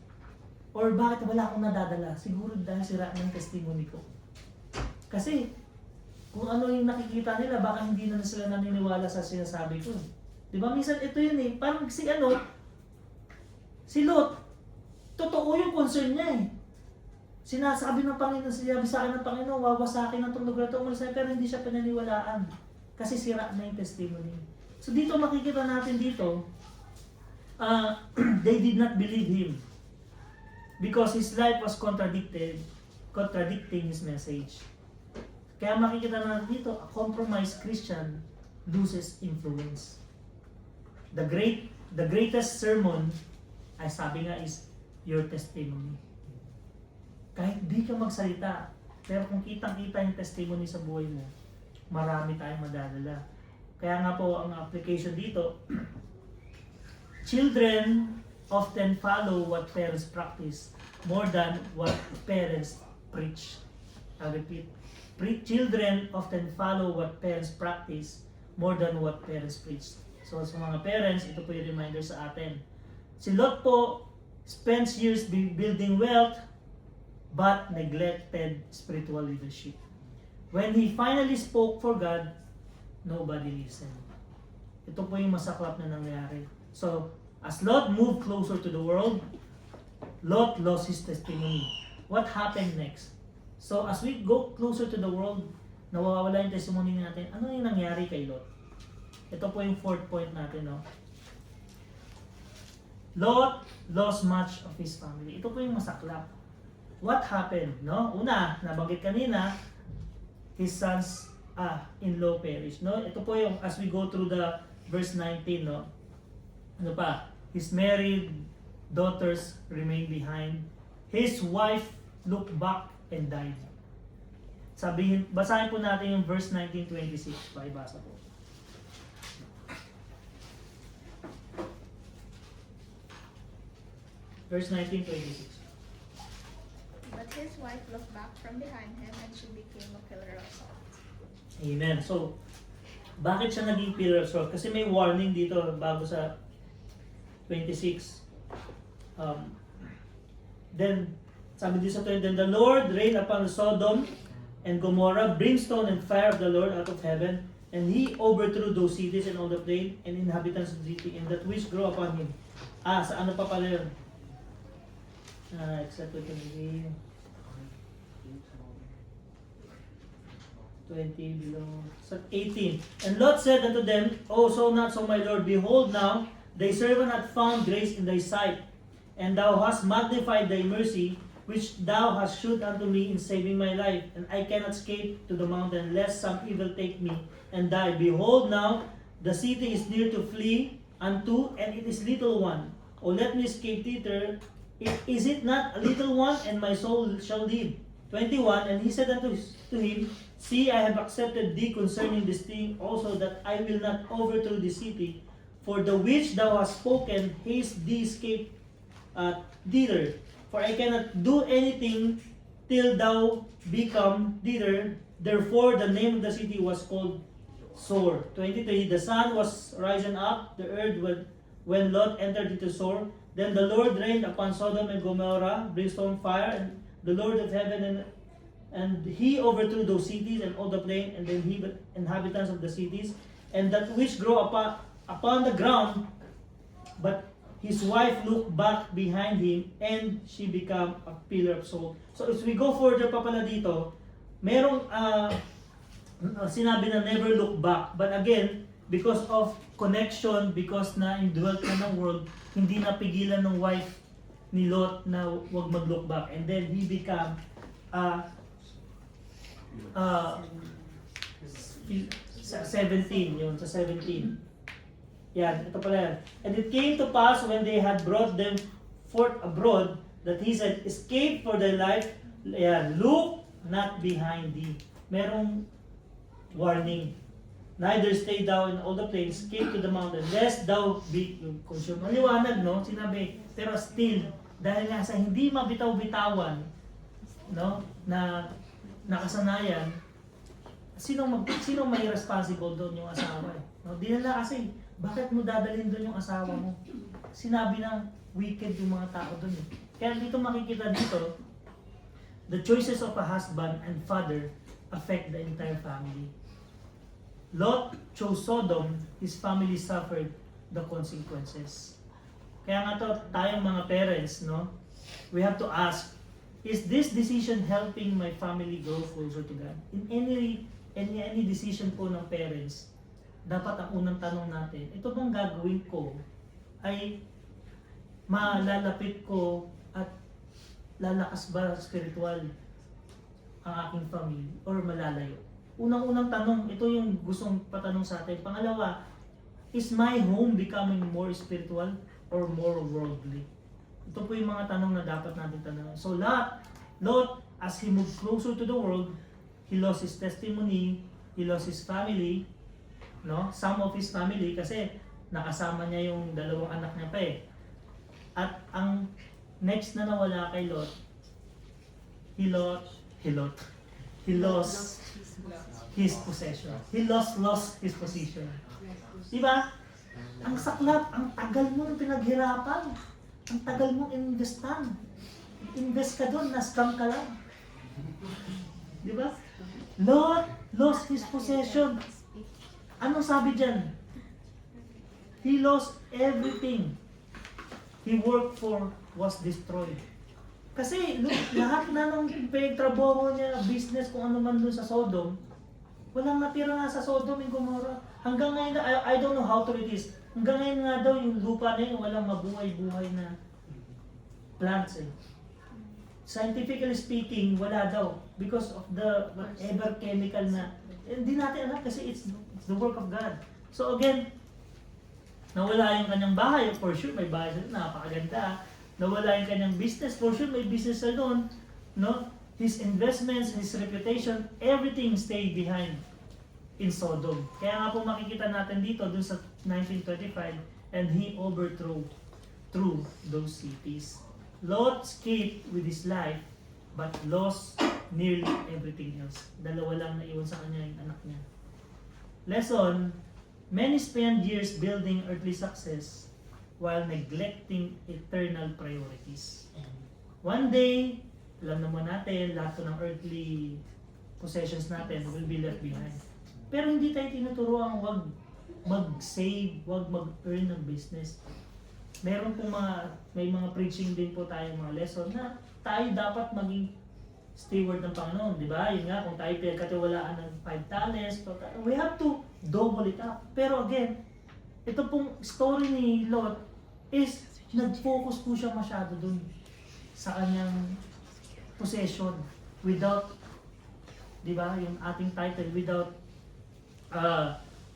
Or bakit wala akong nadadala? Siguro dahil sira ng testimony ko. Kasi, kung ano yung nakikita nila, baka hindi na sila naniniwala sa sinasabi ko. Di ba? Minsan ito yun eh. Parang si Lot, totoo yung concern niya eh. Sinasabi ng Panginoon, sinabi sa akin ng Panginoon, wawasakin ang itong lugar ito, umalis na, pero hindi siya pananiwalaan. Kasi sira na yung testimony. So dito makikita natin dito, they did not believe him. Because his life was contradicting his message. Kaya makikita natin dito, a compromised Christian loses influence. The greatest sermon, ay sabi nga, is your testimony. Kahit di ka magsalita, pero kung kitang-kita yung testimony sa buhay mo, marami tayong madadala. Kaya nga po, ang application dito, children often follow what parents practice more than what parents preach. I'll repeat. Children often follow what parents practice more than what parents preach. So sa mga parents, ito po yung reminder sa atin. Si Lot po spends years building wealth but neglected spiritual leadership. When he finally spoke for God, nobody listened. Ito po yung masaklap na nangyari. So, as Lot moved closer to the world, Lot lost his testimony. What happened next? So, as we go closer to the world, nawawala yung testimony natin. Ano yung nangyari kay Lot? Ito po yung fourth point natin, no? Lot lost much of his family. Ito po yung masaklap. What happened, no? Una, nabanggit kanina, his sons in-law perished, no? Ito po yung as we go through the verse 19, no? Ano pa? His married daughters remained behind. His wife looked back and died. Basahin po natin yung verse 19:26. Pakibasa po. Verse 19:26. But his wife looked back from behind him and she became a pillar of salt. Amen. So, bakit siya naging pillar of salt? Kasi may warning dito bago sa 26. Then, sabi dito sa 20, then the Lord rained upon Sodom and Gomorrah brimstone and fire of the Lord out of heaven, and he overthrew those cities and all the plain and inhabitants of the city, and that which grew upon him. Sa ano pa pala yun? Except we can be 20 below. So 18. And Lot said unto them, Oh, so not so, my Lord. Behold now, thy servant hath found grace in thy sight, and thou hast magnified thy mercy, which thou hast shewed unto me in saving my life. And I cannot escape to the mountain, lest some evil take me and die. Behold now, the city is near to flee unto, and it is little one. O let me escape thither. Is it not a little one, and my soul shall live? 21. And he said unto him, See, I have accepted thee concerning this thing also, that I will not overthrow the city, for the which thou hast spoken, haste thee escape thither. For I cannot do anything till thou become thither. Therefore the name of the city was called Sor. 23. The sun was risen up, the earth when Lot entered into Sor. Then the Lord rained upon Sodom and Gomorrah brimstone fire, and the Lord of heaven, and he overthrew those cities and all the plain, and the inhabitants of the cities, and that which grew upon the ground. But his wife looked back behind him, and she became a pillar of salt. So as we go further pa pala dito, merong sinabi na never look back. But again, because of connection, because na indwelt na ng world, hindi napigilan ng wife ni Lot na wag mag-look back. And then he became 17, yun, sa 17. Yan, ito pala yan. And it came to pass when they had brought them forth abroad, that he said, Escape for thy life, yan, look not behind thee. Merong warning. Neither stay thou in all the plains, escape to the mountain, lest thou be consumed. Maliwanag, no? Sinabi, pero still, dahil nga sa hindi mabitaw-bitawan, no, na nakasanayan, sino may responsible doon? Yung asawa, eh. No? Dinala kasi, bakit mo dadalhin doon yung asawa mo? Sinabi ng wicked yung mga tao doon, eh. Kaya dito makikita dito, the choices of a husband and father affect the entire family. Lot chose Sodom, his family suffered the consequences. Kaya nga to, tayong mga parents, no, we have to ask, Is this decision helping my family grow closer to God? In any decision po ng parents, dapat ang unang tanong natin, ito bang gagawin ko ay malalapit ko at lalakas ba spiritual ang aking family or malalayo? Unang-unang tanong, ito yung gustong patanong sa atin. Pangalawa, is my home becoming more spiritual or more worldly? Ito po yung mga tanong na dapat natin tanongin. So Lot, as he moved closer to the world, he lost his testimony, he lost his family, no? Some of his family kasi nakasama niya yung dalawang anak niya pa eh. At ang next na nawala kay Lot, he lost his possession. He lost his position. Diba? Ang saklap, ang tagal mong pinaghirapan, ang tagal mong investan. Invest ka doon, na-scam ka lang. Diba? Lot lost his possession. Anong sabi dyan? He lost everything he worked for was destroyed. Kasi lahat na ng pinagtrabaho niya, business, kung ano man doon sa Sodom, walang natira nga sa Sodom and Gomorrah. Hanggang ngayon, I don't know how true it is. Hanggang ngayon nga daw, yung lupa na yun, walang mabuhay-buhay na plants eh. Scientifically speaking, wala daw. Because of the whatever chemical na, hindi natin alam kasi it's the work of God. So again, nawala yung kanyang bahay, for sure may bahay sa doon, napakaganda. Nawala yung kanyang business, for sure may business sa doon. No? His investments, his reputation, everything stayed behind in Sodom. Kaya nga po makikita natin dito, dun sa 1925, and he overthrew those cities. Lot escaped with his life, but lost nearly everything else. Dalawa lang na iwan sa kanya yung anak niya. Lesson, many spend years building earthly success while neglecting eternal priorities. One day, alam naman natin, lahat ng earthly possessions natin will be left behind. Pero hindi tayo tinuturuan wag mag-save, wag mag-earn ng business. Meron pong may mga preaching din po tayo mga lesson na tayo dapat maging steward ng Panginoon, di ba? Yun nga, kung tayo pinagkatiwalaan ng 5 talents, we have to double it up. Pero again, ito pong story ni Lot is nag-focus po siya masyado dun sa kanyang possession without, di ba, yung ating title, without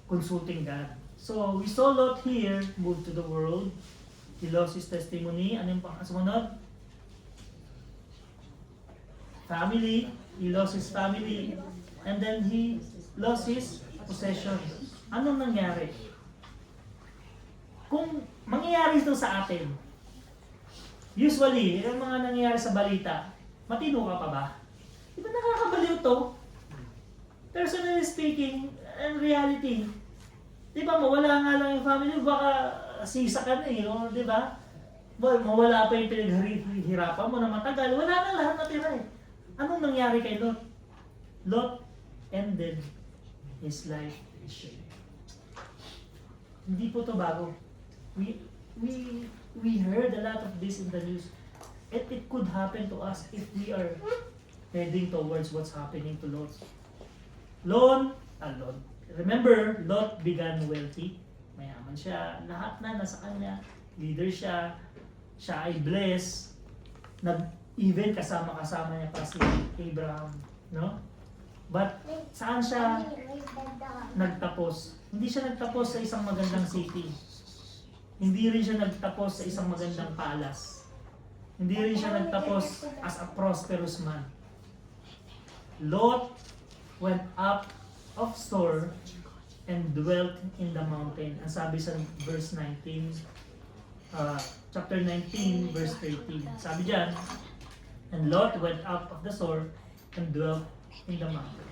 consulting God. So, we saw Lot here move to the world. He lost his testimony. Ano yung sumunod? Family. He lost his family. And then he lost his possession. Anong nangyari? Kung mangyayari ito sa atin, usually, yung mga nangyayari sa balita, matino ka pa ba? Di ba nakakabaliw to? Personally speaking, in reality, di ba mawala nga lang yung family, baka sisa ka na eh, di ba? Mawala pa yung pinaghirapan mo na matagal, wala na lahat natira eh. Anong nangyari kay Lot? Lot ended his life in shame. Hindi po to bago. We heard a lot of this in the news. It could happen to us if we are heading towards what's happening to Lot. Lot. Remember, Lot began wealthy. Mayaman siya. Lahat na nasa kanya. Leader siya. Siya ay blessed. Even kasama-kasama niya pa si Abraham. No? But saan siya nagtapos? Hindi siya nagtapos sa isang magandang city. Hindi rin siya nagtapos sa isang magandang palace. Hindi rin siya nagtapos as a prosperous man. Lot went up of Zoar and dwelt in the mountain. Ang sabi sa verse 19, chapter 19, verse 13. Sabi dyan, and Lot went up of the Zoar and dwelt in the mountain.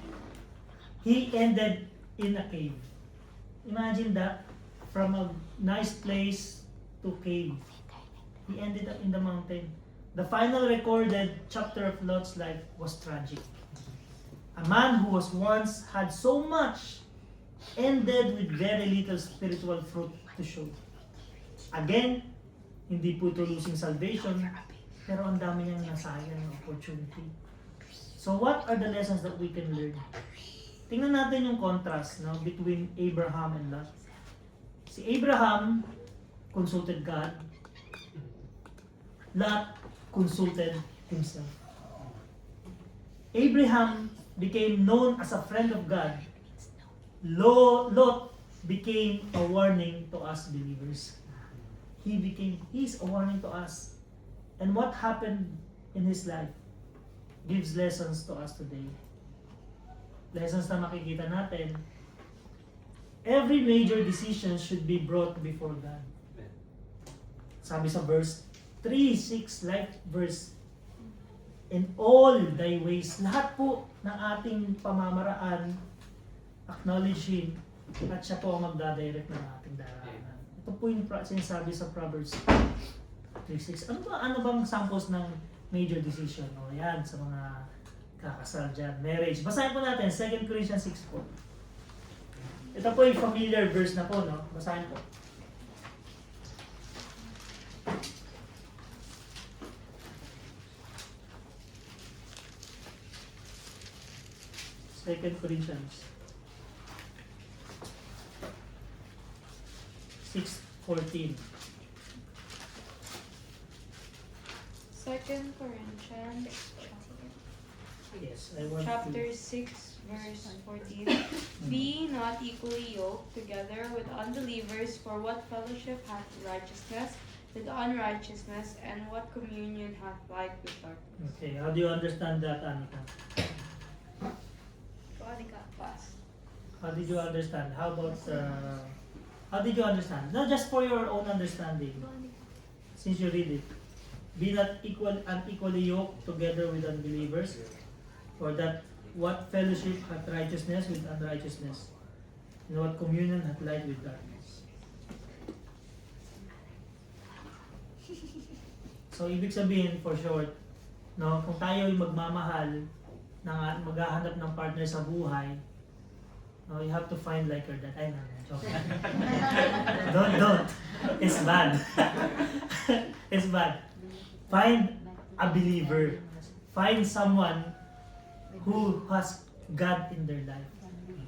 He ended in a cave. Imagine that, from a nice place to cave. He ended up in the mountain. The final recorded chapter of Lot's life was tragic. A man who was once had so much ended with very little spiritual fruit to show. Again, hindi po ito losing salvation, Pero ang dami niyang nasayang na opportunity. So what are the lessons that we can learn? Tingnan natin yung contrast, no, between Abraham and Lot. Si Abraham consulted God. Lot consulted himself. Abraham became known as a friend of God. Lot became a warning to us believers. He's a warning to us. And what happened in his life gives lessons to us today. Lessons na makikita natin. Every major decision should be brought before God. Sabi sa verse 3:6, life verse, in all thy ways, lahat po ng ating pamamaraan, acknowledge Him, at siya po ang magdadirect ng ating daraanan. Ito po yung sinasabi sa Proverbs 3:6. Ano bang samples ng major decision? O yan, sa mga kakasal dyan, marriage. Basahin po natin, 2 Corinthians 6 po. Ito po yung familiar verse na po, no? Basahin po. Second Corinthians 6:14. 2 Corinthians Yes, I want chapter to. 6 verse 14. Be not equally yoked together with unbelievers, for what fellowship hath righteousness with unrighteousness, and what communion hath light with darkness? Okay, how do you understand that, Anika? Pass. How did you understand? How about, how did you understand? Not just for your own understanding, since you read it. Be not unequally yoked together with unbelievers, or that what fellowship hath righteousness with unrighteousness, and what communion hath light with darkness. So, ibig sabihin, for short, no, kung tayo ay magmamahal, maghahanap ng partner sa buhay, no, you have to find like her that. Ay, no, joke. Don't. It's bad. It's bad. Find a believer. Find someone who has God in their life.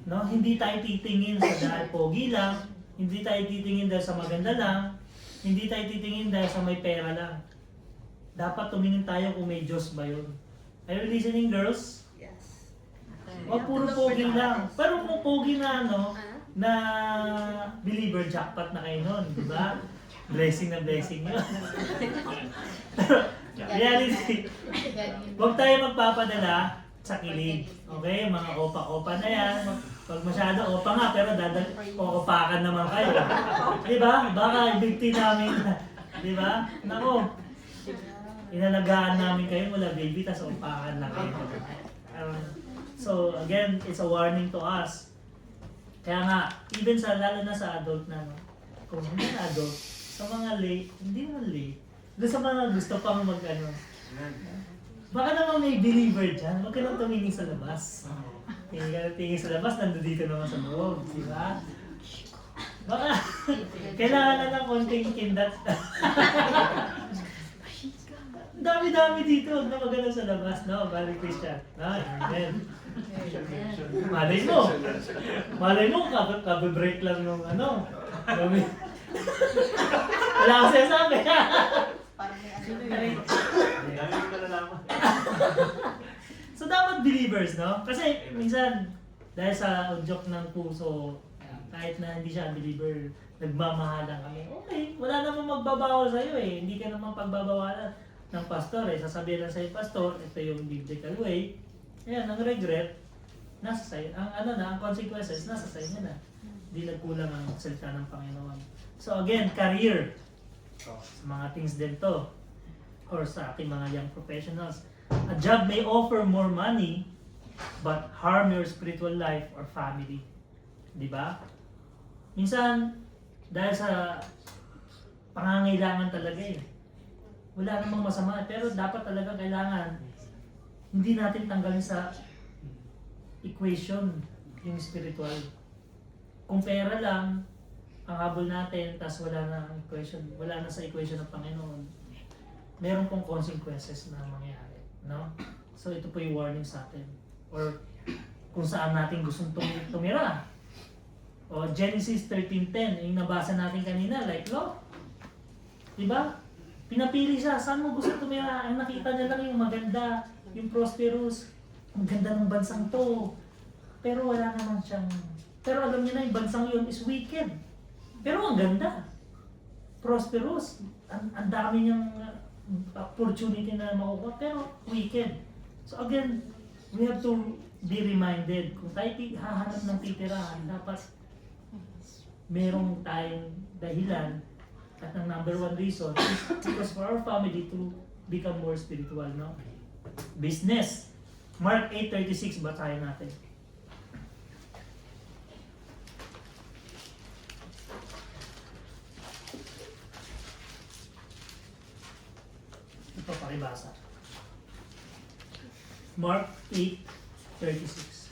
No, hindi tayo titingin sa dahil pogi lang, hindi tayo titingin dahil sa maganda lang, hindi tayo titingin dahil sa may pera lang. Dapat tumingin tayo kung may Diyos ba yun. Are you listening, girls? Yes. Wag puro pogi lang. Pero kung pogi na na believer, jackpot na kayo nun, di ba? Blessing na blessing yun. Reality, huwag tayo magpapadala sa kilig. Okay? Mga opa-opa na yan. Pag masyado opa nga, pero opakan naman kayo. Di ba? Baka ibigti namin. Di ba? Nako. Inalagaan namin kayo mula baby, tas opakan na kayo. So, again, it's a warning to us. Kaya nga, even sa, lalo na sa adult na, no? Kung hindi na adult, sa mga late, hindi naman late, doon sa mga gusto pang mag-ano, baka naman may believer dyan, huwag ka nang tumingin sa labas. Tingin sa labas, nandito naman sa loob, di ba? Baka, kailangan na ng konting kindat. Dami-dami dito, huwag na magano sa labas, no? Balik Christian. No, amen. Malay mo, kabibreak lang ng ano. Wala ko sinasabi. So dapat believers, no? Kasi minsan, dahil sa udyok ng puso, kahit na hindi siya believer, nagmamahalan kami. Okay, wala namang magbabawal sa'yo eh. Hindi ka naman pagbabawalan ng pastor eh. Sasabihin lang sa'yo, pastor, ito yung biblical way. Ayan, ang regret, nasa sa'yo. Ang consequences, nasa sa'yo niya na. Hindi nagkulang ang salita ng Panginoon. So again, career. So, sa mga things din to. Or sa ating mga young professionals. A job may offer more money, but harm your spiritual life or family. Di ba? Minsan, dahil sa pangangailangan talaga eh. Wala namang masama, pero dapat talaga kailangan hindi natin tanggalin sa equation yung spiritual. Kung pera lang ang habol natin, tas wala na sa equation ng Panginoon, meron pong consequences na mangyayari, no? So ito po yung warning sa atin. Or kung saan natin gustong tumira. O Genesis 13:10, yung nabasa natin kanina, like Lot. Diba? Pinapili siya, saan mo gusto tumira? Ang nakita niya lang yung maganda, yung prosperous, ang ganda ng bansang to. Pero wala naman siyang, pero alam niya na yung bansang yun is wicked. Pero ang ganda. Prosperous. Ang dami niyang opportunity na makukuha, pero wicked. So again, we have to be reminded, kung tayo hahanap ng titirahan, dapat merong tayong dahilan at ang number one reason is because for our family to become more spiritual, no? Business. Mark 8:36, basahin natin. Ito, pakibasa. Mark 8:36.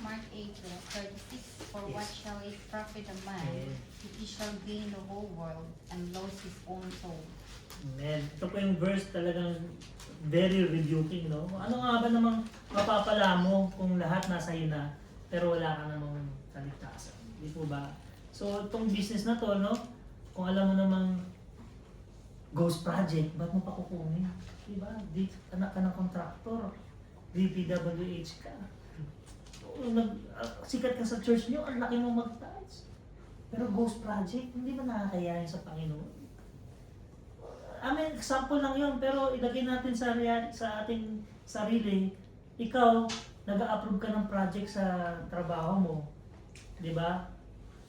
Mark 8:36. For what shall it profit a man if he shall gain the whole world and lose his own soul? Amen. Ito po yung verse talagang very rebuking, no? Ano nga ba namang mapapala mo kung lahat nasa iyo na, pero wala ka namang kaligtasan? Di po ba? So, itong business na to, no? Kung alam mo namang ghost project, ba't mo pa kukunin? Diba? Di, anak ka ng contractor. DPWH ka. Sikat ka sa church niyo, ang laki mo mag-tithes. Pero ghost project, hindi ba nakakayain sa Panginoon? I mean, example lang yun, pero ilagay natin sa ating sarili. Ikaw, nag-a-approve ka ng project sa trabaho mo. Di ba?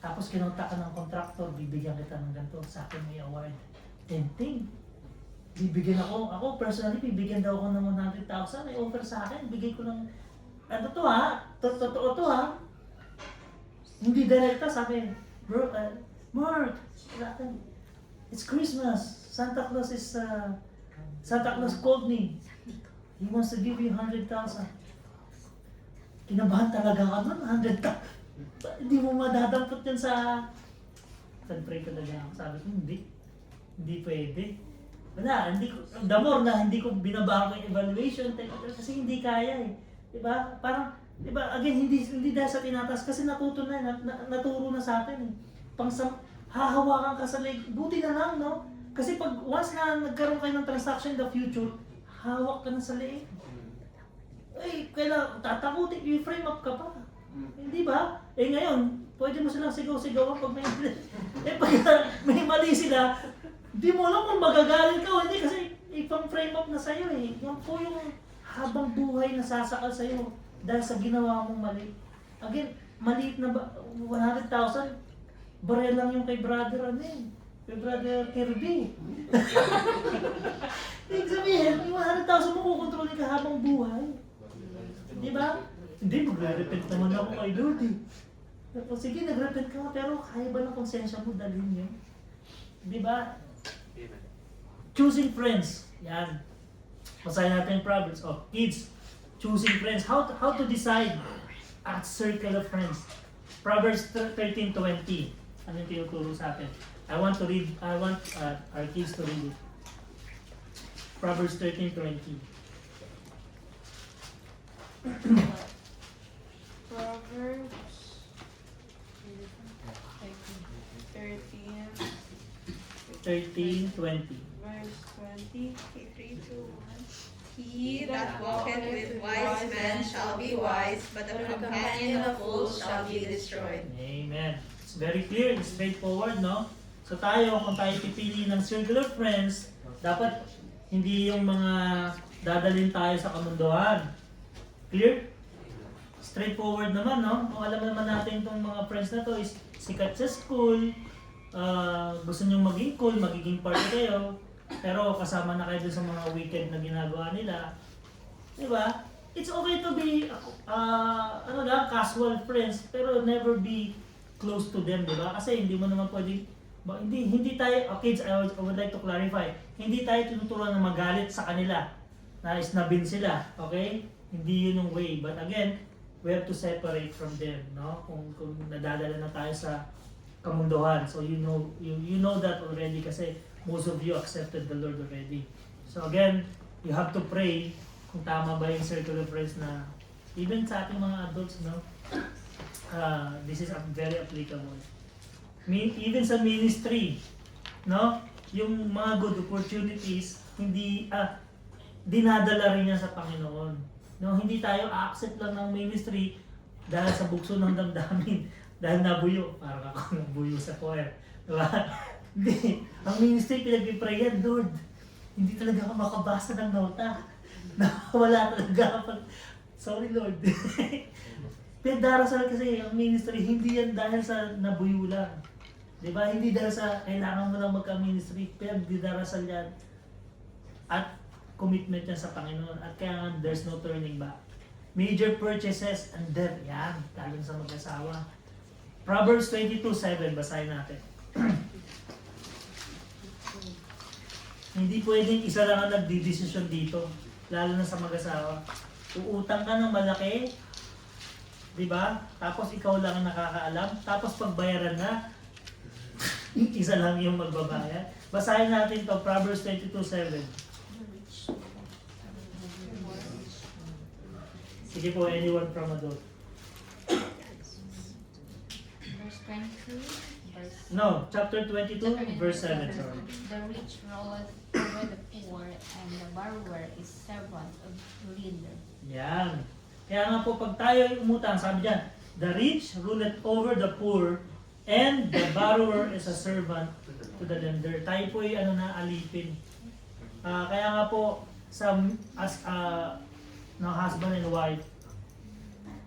Tapos kinunta ka ng contractor, bibigyan kita ng ganito, sa akin may award. Tempting. Bibigyan ako personally, bibigyan daw ako ng 100,000, may offer sa akin, bigay ko ng, ano to ha? Totoo to ha? Hindi direkta, sabi, bro, Mark, it's Christmas. Santa Claus called me. He wants to give you 100,000. Kinabahan talaga ka nun, 100,000. Hindi mo madadampot yan sa... Nag-pray talaga ako. Sabi ko, hindi pwede. Wala, the more na hindi ko binabago yung evaluation, kasi hindi kaya eh. Diba? Parang, diba, again, hindi dahil sa tinatas, kasi natuto na, naturo na sa atin eh. Hahawakan ka sa leg, buti na lang, no? Kasi pag once na nagkaroon kayo ng transaction in the future, hawak ka na sa leeg. Eh, kailangan tatakutin, i-frame up ka pa. Hindi ba? Eh ngayon, pwede mo silang sigaw-sigawan pag may pag may mali sila, di mo alam kung magagalit ka o hindi kasi ipang-frame up na sa'yo eh. Yan po yung habang buhay na sasakal sa'yo dahil sa ginawa mong mali. Again, maliit na 100,000, barel lang yung kay brother kay brother Kirby. Ibig sabihin, yung 100,000 mo kukontrolin ka habang buhay. Di ba? Hindi, magre-repent naman ako kay Lord eh. Sige, nag-repent ka pero kaya ba ng konsensya mo dalhin yun? Di ba? Choosing friends. Yan. Basahin natin yung Proverbs. Oh, kids, choosing friends. How to decide a circle of friends. Proverbs 13:20. Ano yung tinuturo sa atin? I want our kids to read it. Proverbs 13:20. Proverbs 13:20. verse 20. Okay, 3, 2, 1. He that walketh with wise men shall be wise, but the companion of fools shall be destroyed. Amen. It's very clear, it's straightforward, no? So tayo, kung tayo pipili ng circle of friends, dapat hindi yung mga dadalhin tayo sa kamunduhan. Clear? Straightforward naman, no? Kung alam naman natin itong mga friends na to is sikat sa school, gusto nyong maging cool, magiging party kayo, pero kasama na kayo dun sa mga wicked na ginagawa nila. Diba? It's okay to be, casual friends, pero never be close to them, diba? Kasi hindi mo naman pwede, hindi tayo, kids, I would like to clarify, hindi tayo tinuturuan na magalit sa kanila, na isnabin sila, okay? Hindi yun yung way. But again, we have to separate from them, no? Kung nadadala na tayo sa kamunduhan. So you know that already kasi most of you accepted the Lord already. So again, you have to pray kung tama ba yung circle of friends na even sa ating mga adults, no? This is very applicable. Even sa ministry, no? Yung mga good opportunities, hindi dinadala rin yan sa Panginoon. No, hindi tayo accept lang ng ministry dahil sa bukso ng damdamin, dahil nabuyo, parang ako nabuyo sa choir. Diba? Hindi. Ang ministry, pinag-pray yan, Lord. Hindi talaga ako makabasa ng nota. Wala talaga ako. Sorry, Lord. Pinagdarasal kasi ang ministry, hindi yan dahil sa nabuyo lang. Diba? Hindi dahil sa kailangan mo lang magka-ministry. Pinagdarasal yan. At commitment niya sa Panginoon. At kaya nga, there's no turning back. Major purchases and debt. Yan. Lalo sa mag-asawa. Proverbs 22:7. Basahin natin. Hindi pwedeng isa lang ang nagdidesisyon dito. Lalo na sa mag-asawa. Uutang ka ng malaki. Diba? Tapos ikaw lang ang nakakaalam. Tapos pagbayaran na, isa lang yung magbabayad. Basahin natin to Proverbs 22:7. Sige po, anyone from adult. Verse 22, verse... No, chapter 22, verse 7, sorry. The rich rolleth over the poor, and the borrower is servant of the lender. Yan. Kaya nga po, pag tayo ay umutang, sabi dyan, the rich ruleth over the poor, and the borrower is a servant to the lender. Tayo po ay alipin. Kaya nga po, husband and wife,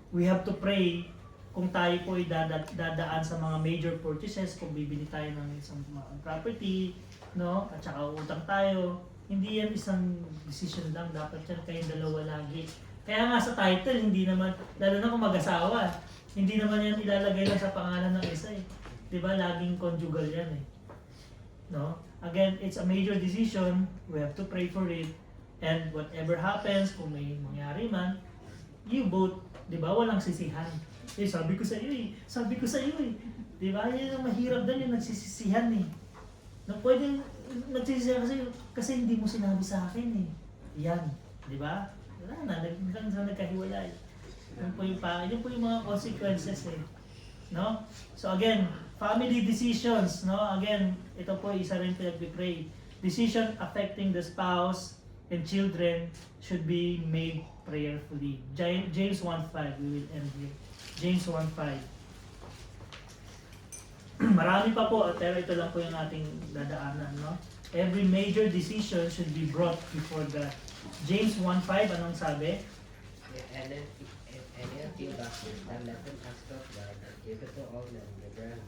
we have to pray kung tayo po ay dadaan sa mga major purchases, kung bibili tayo ng isang property, no? At saka utang tayo. Hindi yan isang decision lang, dapat yan kayong dalawa lagi. Kaya nga sa title, hindi naman, lalo na kung mag-asawa, hindi naman yan ilalagay lang sa pangalan ng isa eh. Diba? Laging conjugal yan eh. No? Again, it's a major decision, we have to pray for it, and whatever happens, kung may mangyari man, you both, di ba, walang sisihan. Sabi ko sa iyo eh. Di ba, yun ang mahirap doon, yung nagsisisihan eh. No, pwedeng nagsisisihan kasi hindi mo sinabi sa akin eh. Yan, di ba? Wala na, nagkahiwalay. Yun po yung mga consequences eh. No? So again, family decisions, no? Again, ito po isa rin pinag-pray. Decision affecting the spouse and children should be made prayerfully. James 1:5, we will end here. James 1:5. Marami pa po, pero ito lang po yung ating dadaanan, no? Every major decision should be brought before God. James 1:5, anong sabi? If any of you lacks wisdom, let them ask of God, and give it to all men liberally,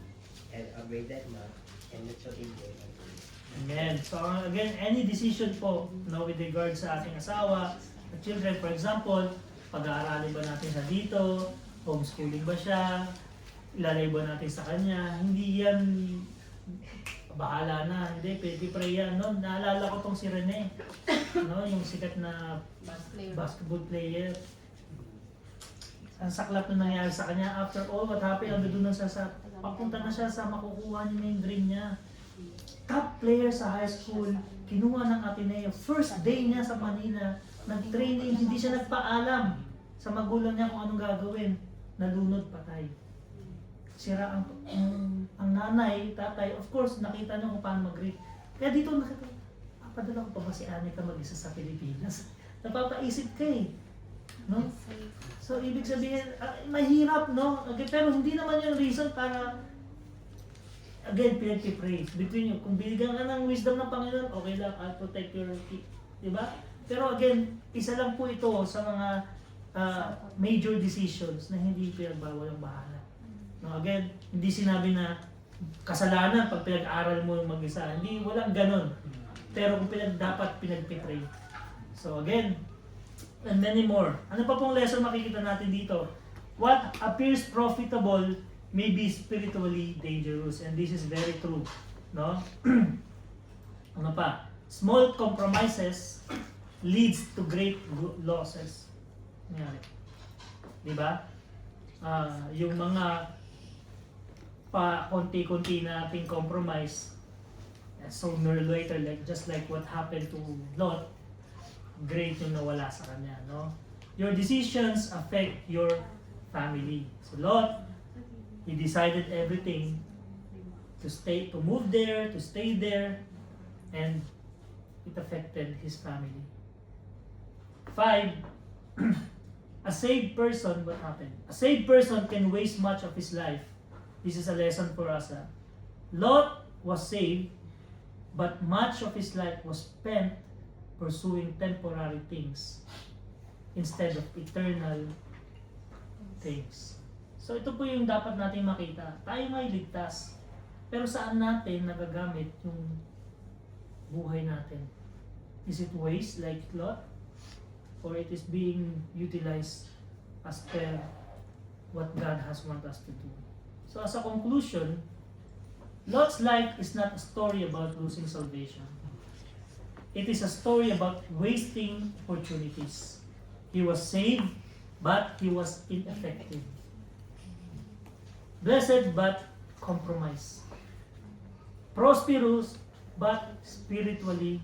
and upbraided not, and it shall be given unto you. Amen. So again, any decision po, no, with regard sa ating asawa, at children, for example, pag-aaralin ba natin siya dito, homeschooling ba siya, ilalay ba natin sa kanya, hindi yan, bahala na, hindi, pray yan, no? Naalala ko tong si Rene, no, yung sikat na basketball player. Ang saklap na nangyari sa kanya, after all what happened, ang doon na siya sa, papunta na siya sa makukuha niya na yung dream niya. Top player sa high school, kinuha ng Ateneo, first day niya sa Manila, nag-training, hindi siya nagpaalam sa magulang niya kung anong gagawin. Nalunod, patay. Sira ang nanay, tatay, of course, nakita niya kung paano mag-read. Kaya dito nakita, padala ko pa ba si Anika mag-isa sa Pilipinas? Napapaisip ka eh. No? So, ibig sabihin, mahirap, no? Okay, pero hindi naman yung reason para, again, pinag-pray. Between you, kung binigyan ka ng wisdom ng Panginoon, okay lang, I'll protect your kid. Diba? Pero again, isa lang po ito sa mga major decisions na hindi pinagbawal ang bahala. No, again, hindi sinabi na kasalanan pag pinag-aral mo yung mag-isa. Hindi, walang ganon. Pero kung dapat pinag-pray. So again, and many more. Ano pa pong lesson makikita natin dito? What appears profitable may be spiritually dangerous, and this is very true. No? Ano pa? Small compromises leads to great losses. Nangyari. Diba? Yung mga pa konti-konti nating compromise, sooner or later, like just like what happened to Lot, great yung nawala sa kanya, no? Your decisions affect your family. So Lot, he decided everything to move there, to stay there, and it affected his family. 5, a saved person, what happened? A saved person can waste much of his life. This is a lesson for us. Lot was saved, but much of his life was spent pursuing temporary things instead of eternal things. So ito po yung dapat nating makita. Tayo nga'y ligtas, pero saan natin nagagamit yung buhay natin? Is it waste like Lot? Or it is being utilized as per what God has want us to do? So as a conclusion, Lot's life is not a story about losing salvation. It is a story about wasting opportunities. He was saved, but he was ineffective. Blessed, but compromised. Prosperous, but spiritually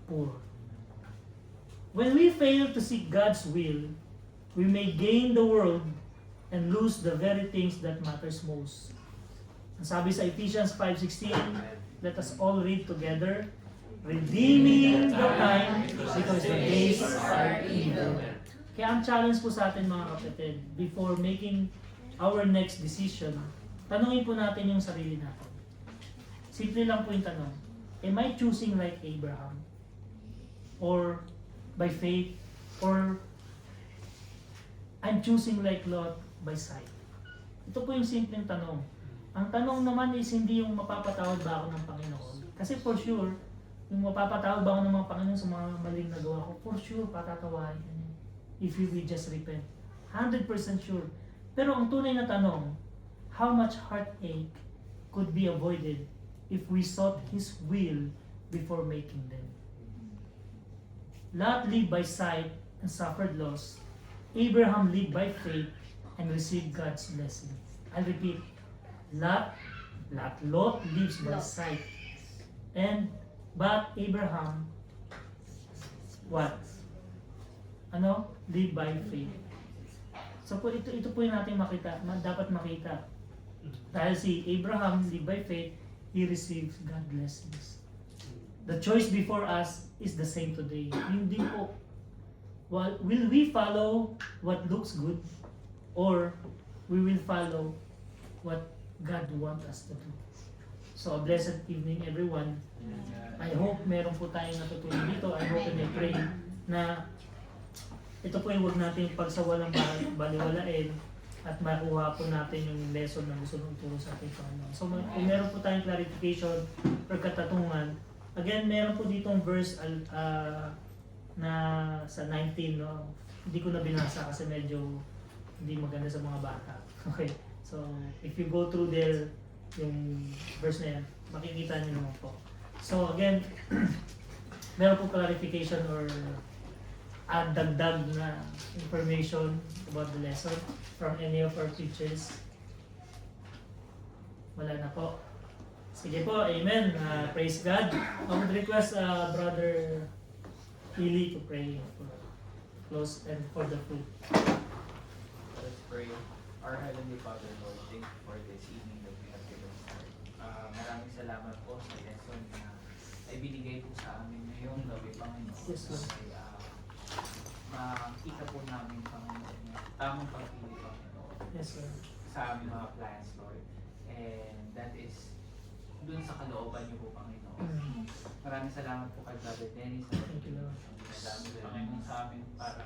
poor. When we fail to seek God's will, we may gain the world and lose the very things that matters most. Ang sabi sa Ephesians 5:16, let us all read together, redeeming the time because the days are evil. Kaya ang challenge po sa atin mga kapatid, before making our next decision, tanungin po natin yung sarili natin. Simple lang po yung tanong, am I choosing like Abraham? Or by faith? Or I'm choosing like Lot by sight? Ito po yung simpleng tanong. Ang tanong naman is hindi yung mapapatawad ba ako ng Panginoon. Kasi for sure, yung mapapatawad ba ako ng mga Panginoon sa mga maling nagawa ko, for sure, patatawain ka niya. If you will just repent. 100% sure. Pero ang tunay na tanong, how much heartache could be avoided if we sought His will before making them? Lot lived by sight and suffered loss. Abraham lived by faith and received God's blessing. I'll repeat. Lot lives by sight. But Abraham, what? Live by faith. So po, ito po yung natin dapat makita. Dahil si Abraham lived by faith, he receives God's blessings. The choice before us is the same today. Yun din po. Will we follow what looks good, or we will follow what God wants us to do? So a blessed evening everyone. I hope meron po tayong natutunan dito. I hope and I pray na ito po yung huwag natin pagsawalang baliwalain at makuha po natin yung lesson na gusto nung turo sa ating Panginoon. So kung meron po tayong clarification or katatungan, again, meron po ditong verse na sa 19, no? Hindi ko na binasa kasi medyo hindi maganda sa mga bata. Okay, so if you go through there, yung verse na yan, makikita niyo naman po. So again, meron po clarification or dagdag na information about the lesson from any of our teachers? Wala na po. Sige po, amen. Praise God. I would request Brother Eli to pray for close and for the food. Let's pray. Our Heavenly Father, Lord, thank you for this evening that we have given start. Maraming salamat po sa lesson na ibinigay po sa amin ngayong gabi, Panginoon. Yes, Lord. Makita po namin, Panginoon, yung tamang pagpili, Panginoon, Yes, sir. sa aming mga plans, Lord. And that is dun sa kalooban niyo po, Panginoon. Maraming salamat po kay Brother Dennis sa Thank you, Lord. pagdadami, Panginoon, sa amin para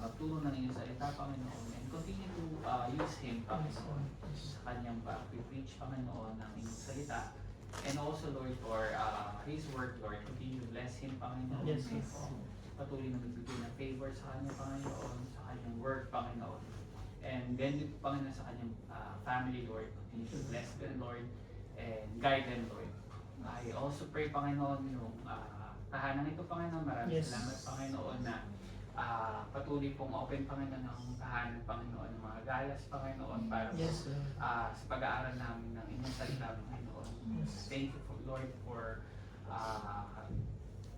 magturo ng inyong salita, Panginoon, and continue to use Him, Panginoon, sa kanyang pag-preach, Panginoon, ng inyong salita. And also, Lord, for His work, Lord, continue to bless Him, Panginoon. Yes, yes. Patuloy na magbibigay ng favor sa kanya, Panginoon, sa kanyang work, Panginoon. And ganito, Panginoon, sa kanyang family, Lord. Continue to bless them, Lord, and guide them, Lord. I also pray, Panginoon, yung tahanan ito, Panginoon. Maraming Yes. salamat, Panginoon, na patuloy pong open, Panginoon, ng tahanan, Panginoon, ng mga galas, Panginoon, para Yes, Lord. sa pag-aaral namin ng inyong salita, Panginoon. Yes. Thank you, Lord, for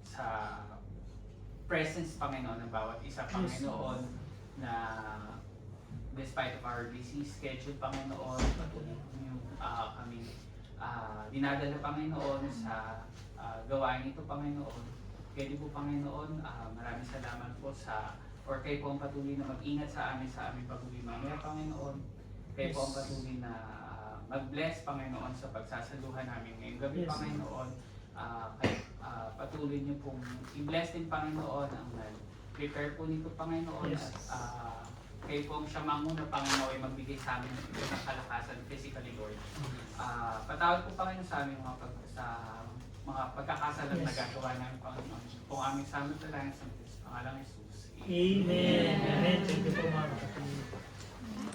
sa presence, Panginoon, ng bawat isa, Panginoon, na despite of our busy schedule, Panginoon, patuloy po niyo kami dinadala, Panginoon, sa gawain ito, Panginoon. Kaya po, Panginoon, maraming salamat po or kayo po ang patuloy na mag-ingat sa aming pag-uwi mamaya, Panginoon. Kayo po ang patuloy na mag-bless, Panginoon, sa pagsasaluhan namin ngayong gabi, Yes. Panginoon. Patuloy niyo pong i-bless din, Panginoon, ang prepare po nito, Panginoon. Yes. At kayo po ang siya manguna, Panginoon, ay magbigay sa amin ng ng kalakasan physically, Lord. Patawad po, Panginoon, sa aming mga pagkakasalang Yes. nagagawa namin, Panginoon. Kung aming samot na lang sa pangalang Jesus. Amen. Amen. Thank you po, mga kapatid.